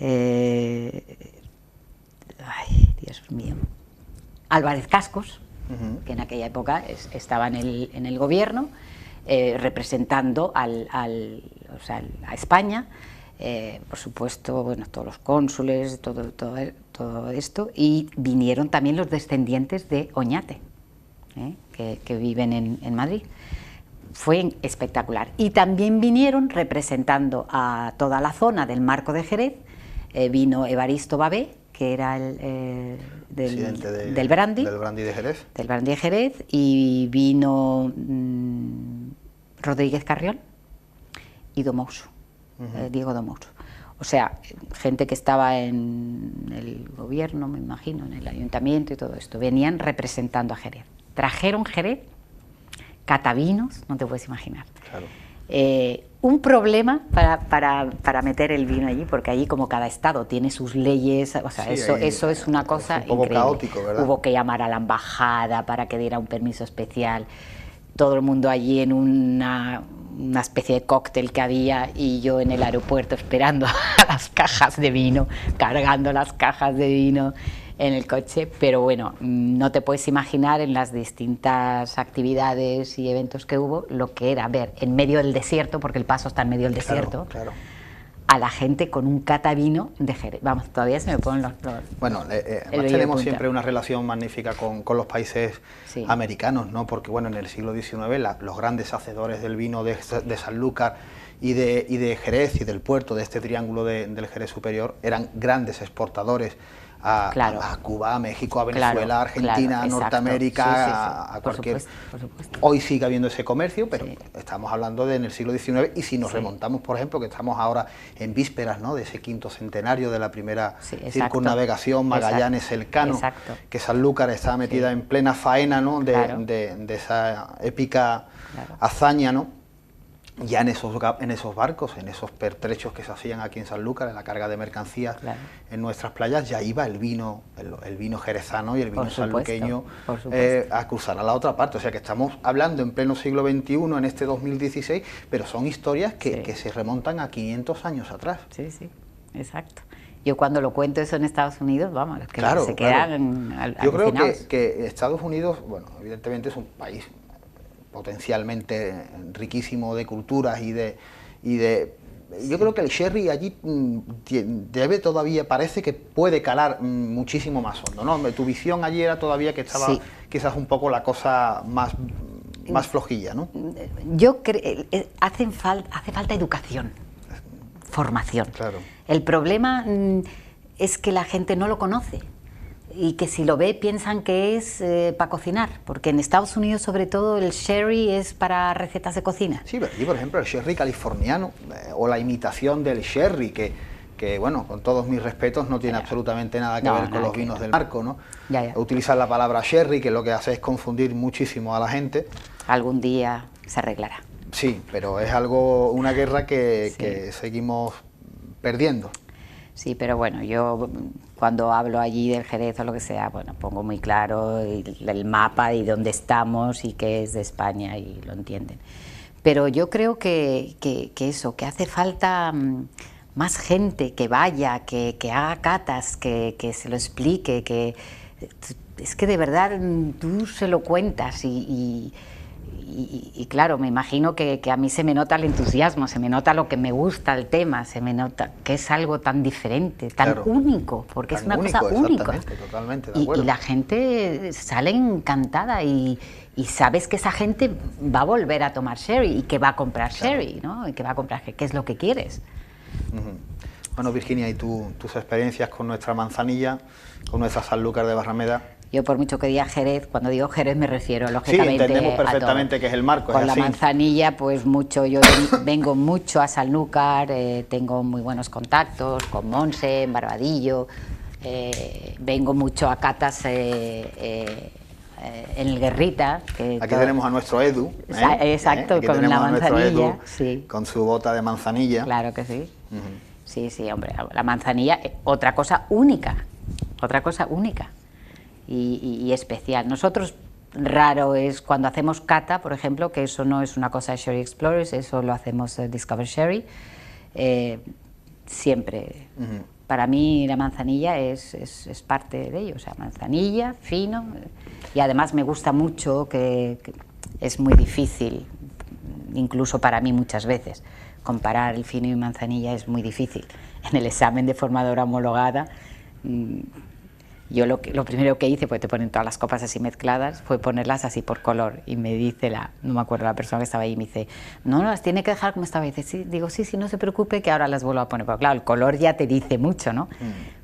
ay, Dios mío... Álvarez Cascos, que en aquella época estaba en el gobierno, representando a España, por supuesto, bueno, todos los cónsules, todo esto, y vinieron también los descendientes de Oñate, que viven en Madrid. Fue espectacular. Y también vinieron representando a toda la zona del Marco de Jerez, vino Evaristo Babé, que era el del brandy. Del brandy de Jerez. Del brandy de Jerez, y vino Rodríguez Carrión y Domouso, Diego Domouso. O sea, gente que estaba en el gobierno, me imagino, en el ayuntamiento y todo esto, venían representando a Jerez. Trajeron Jerez, catavinos, no te puedes imaginar. Claro. Un problema para meter el vino allí, porque allí como cada estado tiene sus leyes, o sea, sí, eso es una cosa un poco increíble. Caótico, ¿verdad? Hubo que llamar a la embajada para que diera un permiso especial, todo el mundo allí en una especie de cóctel que había, y yo en el aeropuerto esperando a las cajas de vino, cargando las cajas de vino en el coche, pero bueno, no te puedes imaginar en las distintas actividades y eventos que hubo lo que era ver en medio del desierto, porque El Paso está en medio del desierto, claro. A la gente con un catavino de Jerez. Vamos, todavía se me ponen los bueno, además tenemos siempre una relación magnífica con los países americanos, ¿no? Porque bueno, en el siglo XIX los grandes hacedores del vino de Sanlúcar y de Jerez y del puerto, de este triángulo del Jerez superior, eran grandes exportadores a Cuba, a México, a Venezuela, a Argentina, a Norteamérica, a cualquier... Por supuesto. Hoy sigue habiendo ese comercio, pero estamos hablando en el siglo XIX, y si nos remontamos, por ejemplo, que estamos ahora en vísperas, ¿no?, de ese 5º centenario de la primera circunnavegación Magallanes-Elcano, que Sanlúcar está metida en plena faena, ¿no?, de esa épica hazaña, ¿no? Ya en esos barcos, en esos pertrechos que se hacían aquí en Sanlúcar, en la carga de mercancías en nuestras playas, ya iba el vino jerezano y el vino sanluqueño a cruzar a la otra parte. O sea que estamos hablando en pleno siglo XXI, en este 2016, pero son historias que se remontan a 500 años atrás. Sí, sí, exacto. Yo cuando lo cuento eso en Estados Unidos, vamos, que se quedan alucinados. Yo creo que Estados Unidos, bueno, evidentemente es un país potencialmente riquísimo de culturas y de yo creo que el sherry allí debe todavía, parece que puede calar muchísimo más hondo, ¿no? Tu visión allí era todavía que estaba quizás un poco la cosa más flojilla, ¿no? Yo creo hace falta educación, formación. Claro. El problema es que la gente no lo conoce, y que si lo ve piensan que es para cocinar, porque en Estados Unidos sobre todo el sherry es para recetas de cocina. Sí, pero allí por ejemplo el sherry californiano o la imitación del sherry, que bueno, con todos mis respetos no tiene absolutamente nada que ver con los vinos del marco, ¿no? Utilizar la palabra sherry, que lo que hace es confundir muchísimo a la gente. Algún día se arreglará. Sí, pero es una guerra que seguimos perdiendo. Sí, pero bueno, yo cuando hablo allí del Jerez o lo que sea, bueno, pongo muy claro el mapa y dónde estamos y que es de España, y lo entienden. Pero yo creo que eso, que hace falta más gente que vaya, que haga catas, que se lo explique, que es que de verdad tú se lo cuentas y y claro, me imagino que a mí se me nota el entusiasmo, se me nota lo que me gusta el tema, se me nota que es algo tan diferente, tan claro, único, porque tan es una único, cosa única. Totalmente, de acuerdo. Y la gente sale encantada y sabes que esa gente va a volver a tomar sherry y que va a comprar sherry, ¿no? Y que va a comprar, ¿qué es lo que quieres? Bueno, Virginia, ¿y tus experiencias con nuestra manzanilla, con nuestra Sanlúcar de Barrameda? Yo por mucho que diga Jerez, cuando digo Jerez me refiero lógicamente sí, entendemos perfectamente que es el marco. Con es la así. manzanilla, pues mucho, yo vengo mucho a Sanlúcar, tengo muy buenos contactos con Monse, en Barbadillo, vengo mucho a catas en el Guerrita. Aquí tenemos a nuestro Edu. Exacto, Aquí con la manzanilla. Edu, sí. Con su bota de manzanilla. Claro que sí. Sí, sí, hombre, la manzanilla, otra cosa única, y especial. Nosotros, raro es cuando hacemos cata, por ejemplo, que eso no es una cosa de Sherry Explorers, eso lo hacemos Discover Sherry, siempre. Para mí la manzanilla es parte de ello, o sea, manzanilla, fino, y además me gusta mucho que es muy difícil, incluso para mí muchas veces, comparar el fino y manzanilla es muy difícil. En el examen de formadora homologada, yo lo primero que hice, pues te ponen todas las copas así mezcladas, fue ponerlas así por color, y me dice no me acuerdo la persona que estaba ahí, me dice, no, las tiene que dejar como estaba, y dice, sí, digo, sí, no se preocupe que ahora las vuelvo a poner, pero claro, el color ya te dice mucho, ¿no?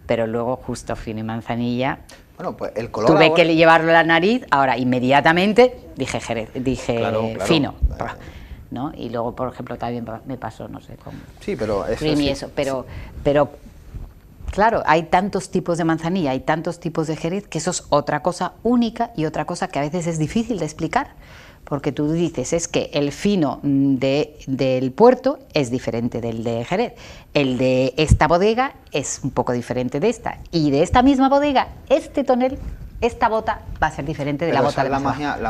Pero luego justo fino y manzanilla, bueno, pues el color tuve ahora... que llevarlo a la nariz, ahora inmediatamente dije claro, fino, ¿no? Y luego, por ejemplo, también me pasó, no sé, con sí, pero eso cream y eso, pero claro, hay tantos tipos de manzanilla, hay tantos tipos de Jerez, que eso es otra cosa única y otra cosa que a veces es difícil de explicar, porque tú dices, es que el fino del puerto es diferente del de Jerez, el de esta bodega es un poco diferente de esta, y de esta misma bodega, este tonel, esta bota va a ser diferente de la bota de la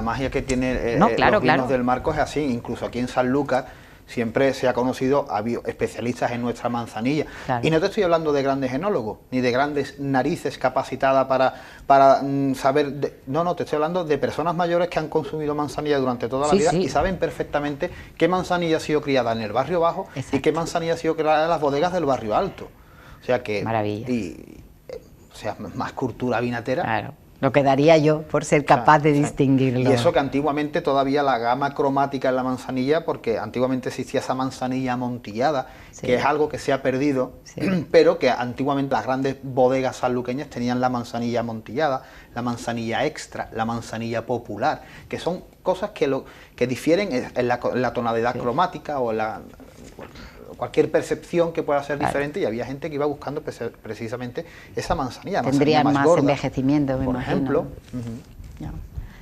magia que tiene los vinos del marco es así, incluso aquí en Sanlúcar siempre se ha conocido, ha habido especialistas en nuestra manzanilla. Claro. Y no te estoy hablando de grandes enólogos, ni de grandes narices capacitadas para saber... No, te estoy hablando de personas mayores que han consumido manzanilla durante toda la vida y saben perfectamente qué manzanilla ha sido criada en el barrio bajo y qué manzanilla ha sido criada en las bodegas del barrio alto. O sea que... Maravilla. O sea, más cultura vinatera. Claro. Lo que daría yo por ser capaz de distinguirlo. Y eso que antiguamente todavía la gama cromática en la manzanilla, porque antiguamente existía esa manzanilla amontillada, que es algo que se ha perdido, pero que antiguamente las grandes bodegas sanluqueñas tenían la manzanilla amontillada, la manzanilla extra, la manzanilla popular, que son cosas que difieren en la tonalidad cromática o en cualquier percepción que pueda ser diferente, y había gente que iba buscando precisamente esa manzanilla. Tendría más gorda, envejecimiento, por ejemplo.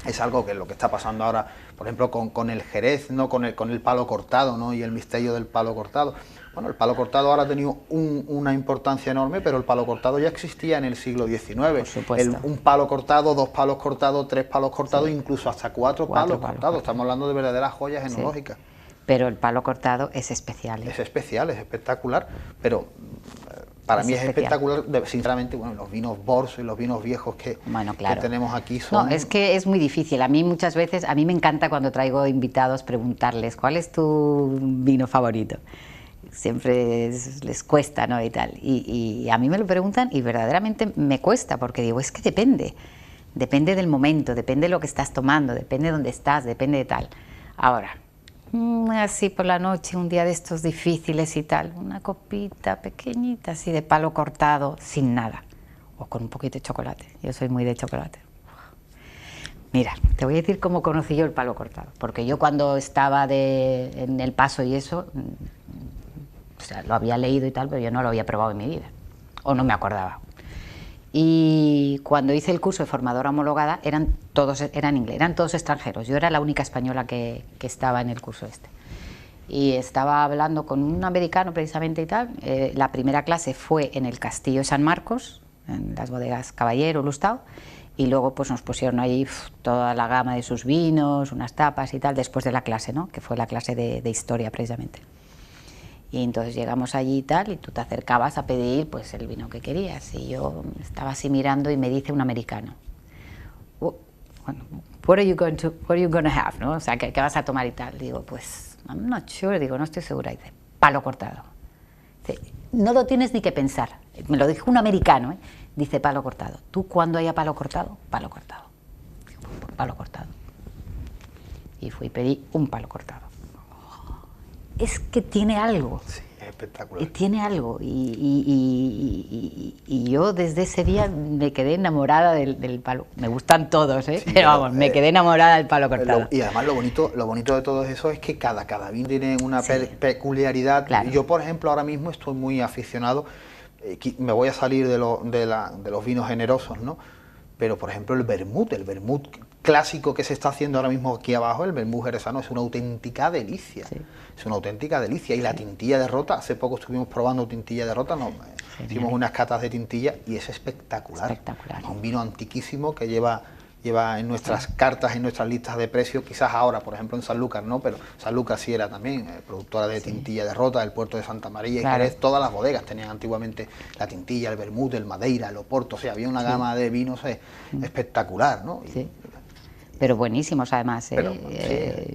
Es algo que es lo que está pasando ahora, por ejemplo, con el Jerez, ¿no? con el palo cortado, ¿no? Y el misterio del palo cortado. Bueno, el palo cortado ahora ha tenido una importancia enorme, pero el palo cortado ya existía en el siglo XIX. Por supuesto. Un palo cortado, 2 palos cortados, 3 palos cortados, incluso hasta 4 palos cortados. Estamos hablando de verdaderas joyas enológicas. Pero el palo cortado es especial. Es especial, es espectacular, pero para mí es espectacular, sinceramente, bueno, los vinos Borso y los vinos viejos que tenemos aquí son... No, es que es muy difícil. A mí muchas veces, a mí me encanta cuando traigo invitados preguntarles, ¿cuál es tu vino favorito? Siempre les cuesta, ¿no? Y tal. Y a mí me lo preguntan y verdaderamente me cuesta, porque digo, es que depende del momento, depende de lo que estás tomando, depende de dónde estás, depende de tal. Ahora... así por la noche, un día de estos difíciles y tal, una copita pequeñita así de palo cortado, sin nada, o con un poquito de chocolate. Yo soy muy de chocolate. Mira, te voy a decir cómo conocí yo el palo cortado, porque yo cuando estaba en el Paso y eso, o sea, lo había leído y tal, pero yo no lo había probado en mi vida, o no me acordaba. Y cuando hice el curso de formadora homologada eran todos extranjeros, yo era la única española que estaba en el curso este. Y estaba hablando con un americano precisamente y tal, la primera clase fue en el Castillo de San Marcos, en las bodegas Caballero, Lustau, y luego pues nos pusieron ahí toda la gama de sus vinos, unas tapas y tal, después de la clase, ¿no? Que fue la clase de historia precisamente. Y entonces llegamos allí y tal, y tú te acercabas a pedir pues el vino que querías, y yo estaba así mirando y me dice un americano, bueno, what are you going to have, ¿no? O sea, ¿qué vas a tomar y tal? Digo, pues, I'm not sure, digo, no estoy segura. Y dice, palo cortado. Dice, no lo tienes ni que pensar. Me lo dijo un americano, ¿eh? Dice, palo cortado. ¿Tú cuando haya palo cortado? Palo cortado. Digo, pues, palo cortado. Y fui y pedí un palo cortado. Es que tiene algo. Sí, es espectacular. Tiene algo. Y yo desde ese día me quedé enamorada del palo. Me gustan todos, ¿eh? Sí, pero vamos, me quedé enamorada del palo cortado. Y además lo bonito de todo eso es que cada vino tiene una Sí. peculiaridad. Claro. Yo, por ejemplo, ahora mismo estoy muy aficionado, me voy a salir de los vinos generosos, ¿no? Pero, por ejemplo, el vermut clásico que se está haciendo ahora mismo aquí abajo, el vermut jerezano, es una auténtica delicia. Sí. Es una auténtica delicia. Y la tintilla de rota, hace poco estuvimos probando tintilla de rota, hicimos unas catas de tintilla y es espectacular. Espectacular. Es un vino antiquísimo que lleva en nuestras cartas, en nuestras listas de precios, quizás ahora, por ejemplo, en Sanlúcar no, pero Sanlúcar sí era también productora de tintilla de rota, del puerto de Santa María y Jerez, todas las bodegas tenían antiguamente la tintilla, el vermut, el madeira, el oporto, o sea, había una gama de vinos espectacular, ¿no? Sí. Pero buenísimos además, ¿eh? Pero,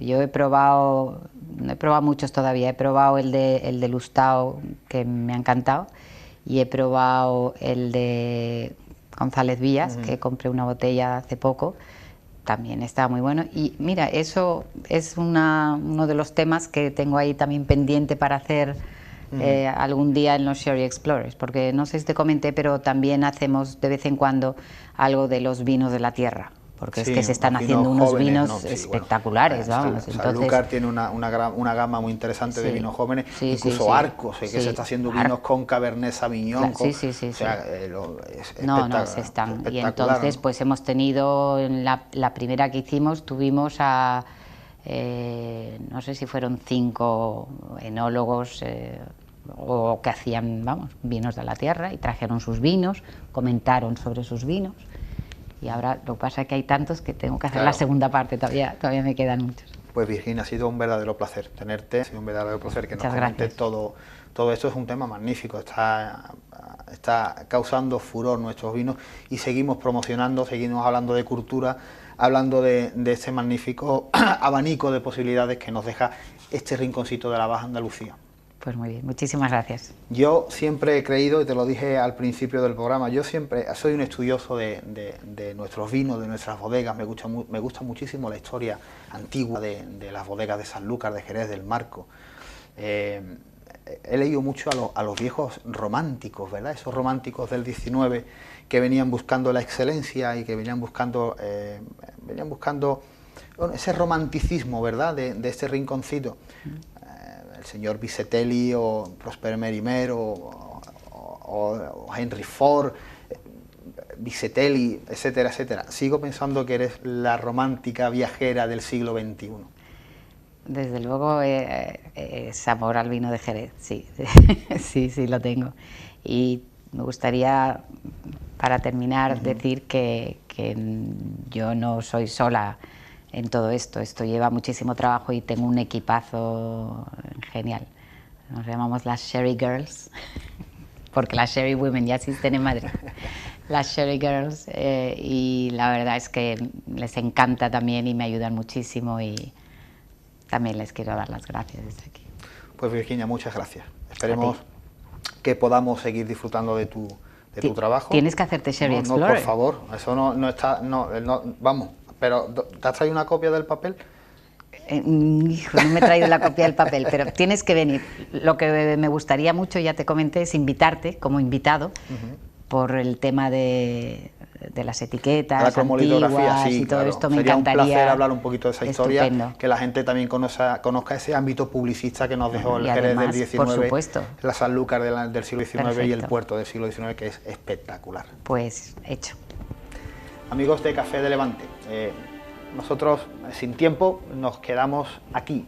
yo he probado, no he probado muchos todavía, he probado el de Lustau, que me ha encantado, y he probado el de González Vías, que compré una botella hace poco, también estaba muy bueno. Y mira, eso es uno de los temas que tengo ahí también pendiente para hacer algún día en los Sherry Explorers, porque no sé si te comenté, pero también hacemos de vez en cuando algo de los vinos de la tierra. Porque sí, es que se están haciendo unos jóvenes, vinos ¿no? Sí, espectaculares, bueno, vamos. Sanlúcar tiene una gama muy interesante de vinos jóvenes, incluso Arcos, que se está haciendo vinos con Cabernet Sauvignon. Sí. O sea, se están. Y entonces, ¿no? pues hemos tenido, en la primera que hicimos, tuvimos a, no sé si fueron 5 enólogos o que hacían, vamos, vinos de la tierra y trajeron sus vinos, comentaron sobre sus vinos. Y ahora lo que pasa es que hay tantos que tengo que hacer la segunda parte, todavía me quedan muchos. Pues Virginia, ha sido un verdadero placer tenerte, ha sido un verdadero placer que nos comentes todo esto. Es un tema magnífico, está causando furor nuestros vinos y seguimos promocionando, seguimos hablando de cultura, hablando de este magnífico abanico de posibilidades que nos deja este rinconcito de la Baja Andalucía. Pues muy bien, muchísimas gracias. Yo siempre he creído, y te lo dije al principio del programa, yo siempre soy un estudioso de nuestros vinos, de nuestras bodegas, me gusta muchísimo la historia antigua de las bodegas de Sanlúcar, de Jerez, del Marco. He leído mucho a los viejos románticos, ¿verdad? Esos románticos del 19 que venían buscando la excelencia y que venían buscando bueno, ese romanticismo, ¿verdad?, de este rinconcito. El señor Vicetelli o Prosper Mérimée o Henry Ford, Vicetelli, etcétera, etcétera. Sigo pensando que eres la romántica viajera del siglo XXI. Desde luego es amor al vino de Jerez, sí, sí, lo tengo. Y me gustaría, para terminar, decir que yo no soy sola en todo esto. Esto lleva muchísimo trabajo y tengo un equipazo genial. Nos llamamos las Sherry Girls, porque las Sherry Women ya existen en Madrid. Las Sherry Girls, y la verdad es que les encanta también y me ayudan muchísimo y también les quiero dar las gracias desde aquí. Pues Virginia, muchas gracias. Esperemos que podamos seguir disfrutando de tu trabajo. Tienes que hacerte Sherry Explorer. No, por favor, eso no está, vamos, pero ¿te has traído una copia del papel? Hijo, no me he traído la copia del papel, pero tienes que venir. Lo que me gustaría mucho, ya te comenté, es invitarte como invitado por el tema de las etiquetas antiguas sí, y todo esto. Me Sería encantaría. un placer hablar un poquito de esa historia, Estupendo. que la gente también conozca ese ámbito publicista que nos dejó el Jerez del XIX, por supuesto, la Sanlúcar del siglo XIX Perfecto. Y el puerto del siglo XIX, que es espectacular. Pues hecho. Amigos de Café de Levante, nosotros sin tiempo nos quedamos aquí.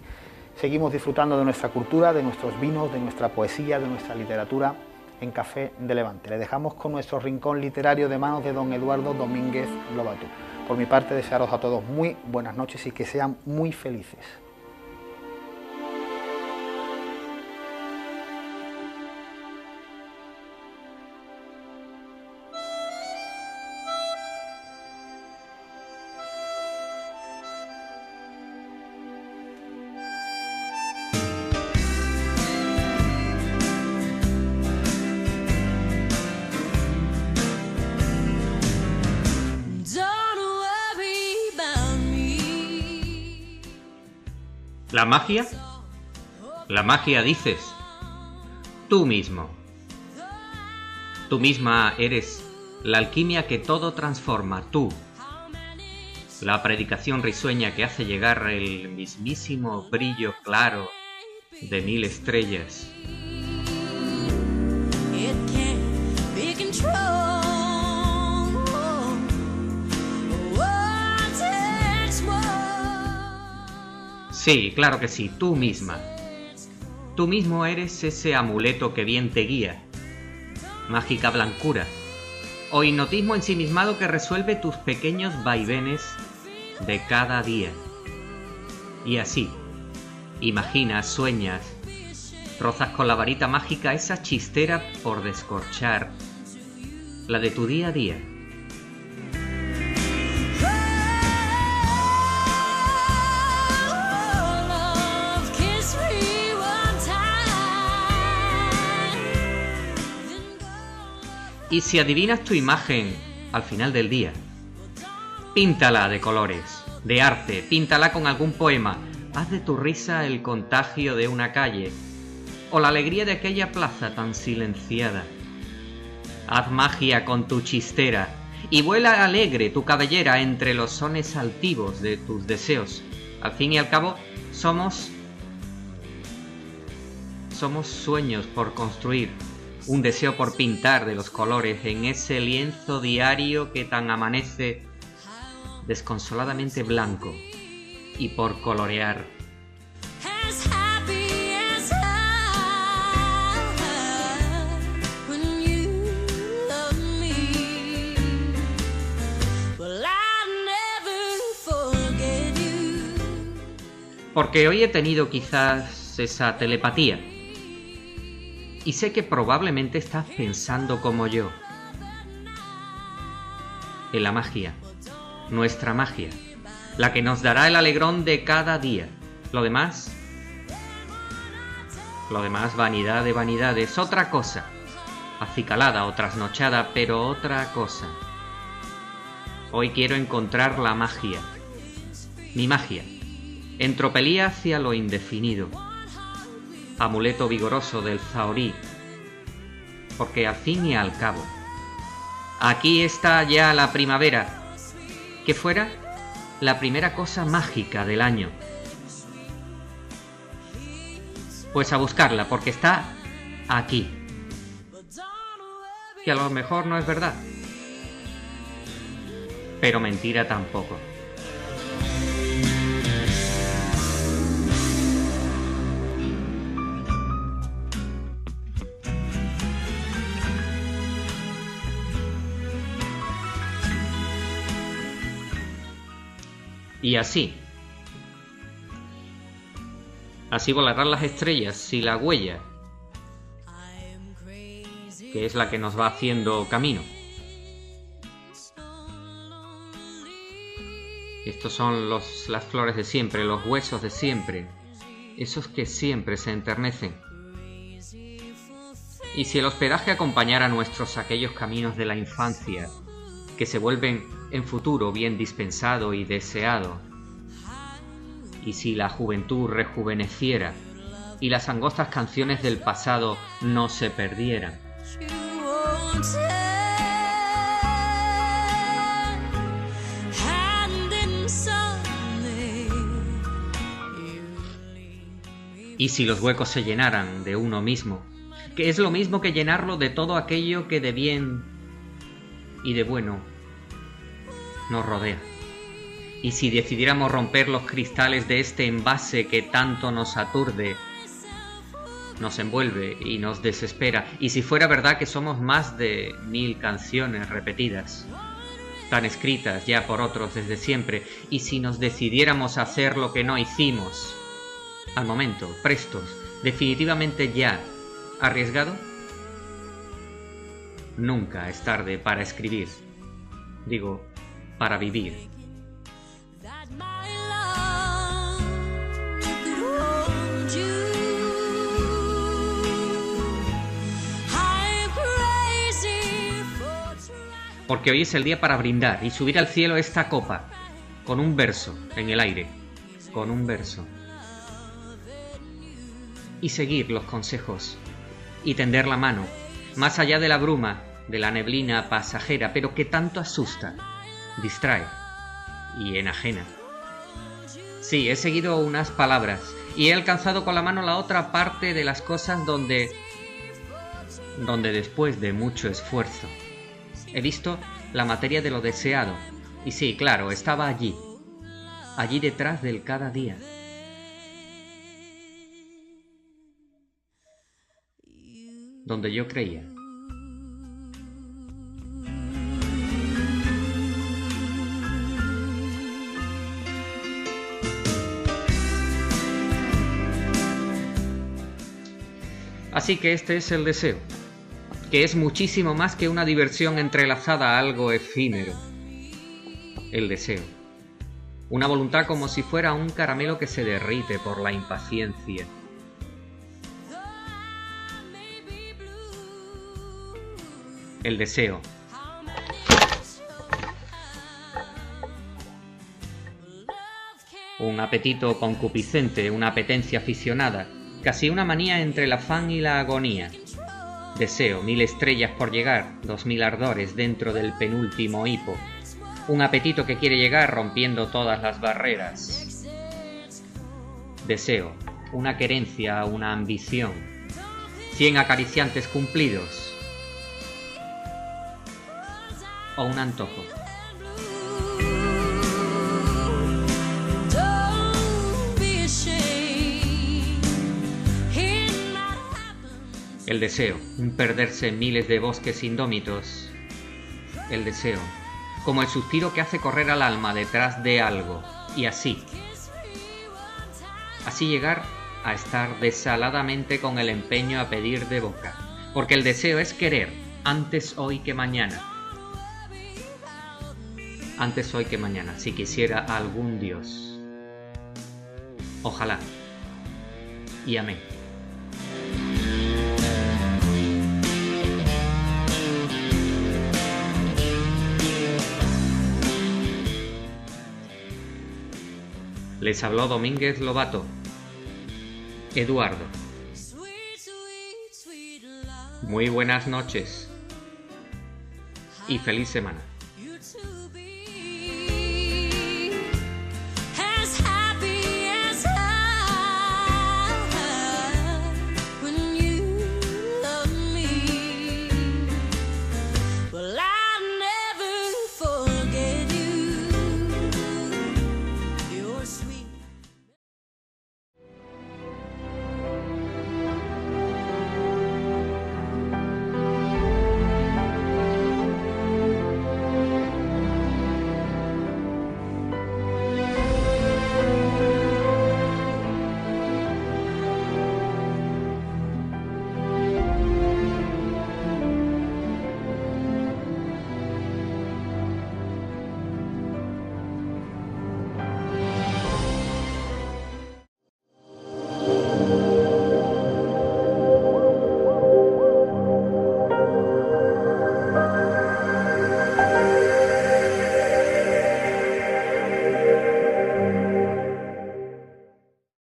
Seguimos disfrutando de nuestra cultura, de nuestros vinos, de nuestra poesía, de nuestra literatura en Café de Levante. Le dejamos con nuestro rincón literario de manos de don Eduardo Domínguez Lobato. Por mi parte, desearos a todos muy buenas noches y que sean muy felices. ¿La magia? La magia, dices. Tú mismo. Tú misma eres la alquimia que todo transforma, tú. La predicación risueña que hace llegar el mismísimo brillo claro de 1000 estrellas. Sí, claro que sí, tú misma. Tú mismo eres ese amuleto que bien te guía. Mágica blancura. O hipnotismo ensimismado que resuelve tus pequeños vaivenes de cada día. Y así, imaginas, sueñas, rozas con la varita mágica esa chistera por descorchar, la de tu día a día. Y si adivinas tu imagen al final del día, píntala de colores, de arte, píntala con algún poema, haz de tu risa el contagio de una calle o la alegría de aquella plaza tan silenciada. Haz magia con tu chistera y vuela alegre tu cabellera entre los sones altivos de tus deseos. Al fin y al cabo, somos sueños por construir, un deseo por pintar de los colores en ese lienzo diario que tan amanece desconsoladamente blanco, y por colorear. Porque hoy he tenido quizás esa telepatía. Y sé que probablemente estás pensando como yo. En la magia. Nuestra magia. La que nos dará el alegrón de cada día. Lo demás, vanidad de vanidades. Otra cosa. Acicalada o trasnochada, pero otra cosa. Hoy quiero encontrar la magia. Mi magia. En tropelía hacia lo indefinido. Amuleto vigoroso del zahorí, porque al fin y al cabo, aquí está ya la primavera, que fuera la primera cosa mágica del año. Pues a buscarla, porque está aquí. Que a lo mejor no es verdad, pero mentira tampoco. Y así volarán las estrellas si la huella, que es la que nos va haciendo camino. Estos son las flores de siempre, los huesos de siempre, esos que siempre se enternecen. Y si el hospedaje acompañara aquellos caminos de la infancia, que se vuelven en futuro bien dispensado y deseado, y si la juventud rejuveneciera y las angostas canciones del pasado no se perdieran. Y si los huecos se llenaran de uno mismo, que es lo mismo que llenarlo de todo aquello que de bien y de bueno nos rodea. Y si decidiéramos romper los cristales de este envase que tanto nos aturde, nos envuelve y nos desespera, y si fuera verdad que somos más de 1000 canciones repetidas, tan escritas ya por otros desde siempre, y si nos decidiéramos a hacer lo que no hicimos, al momento, prestos, definitivamente ya, arriesgado, nunca es tarde para escribir, digo, para vivir. Porque hoy es el día para brindar y subir al cielo esta copa, con un verso en el aire, con un verso. y seguir los consejos y tender la mano, más allá de la bruma, de la neblina pasajera, pero que tanto asusta, distrae y enajena. Sí, he seguido unas palabras y he alcanzado con la mano la otra parte de las cosas donde después de mucho esfuerzo he visto la materia de lo deseado. Y sí, claro, estaba allí detrás del cada día. Donde yo creía. Así que este es el deseo, que es muchísimo más que una diversión entrelazada a algo efímero. El deseo. Una voluntad como si fuera un caramelo que se derrite por la impaciencia. El deseo. Un apetito concupiscente, una apetencia aficionada, casi una manía entre el afán y la agonía. Deseo, 1000 estrellas por llegar, 2000 ardores dentro del penúltimo hipo. Un apetito que quiere llegar rompiendo todas las barreras. Deseo, una querencia, una ambición. 100 acariciantes cumplidos. O un antojo. El deseo, un perderse en miles de bosques indómitos. El deseo, como el suspiro que hace correr al alma detrás de algo, y así llegar a estar desaladamente con el empeño a pedir de boca, porque el deseo es querer, antes hoy que mañana. Antes hoy que mañana, si quisiera algún Dios. Ojalá. Y amén. Les habló Domínguez Lobato. Eduardo. Muy buenas noches y feliz semana.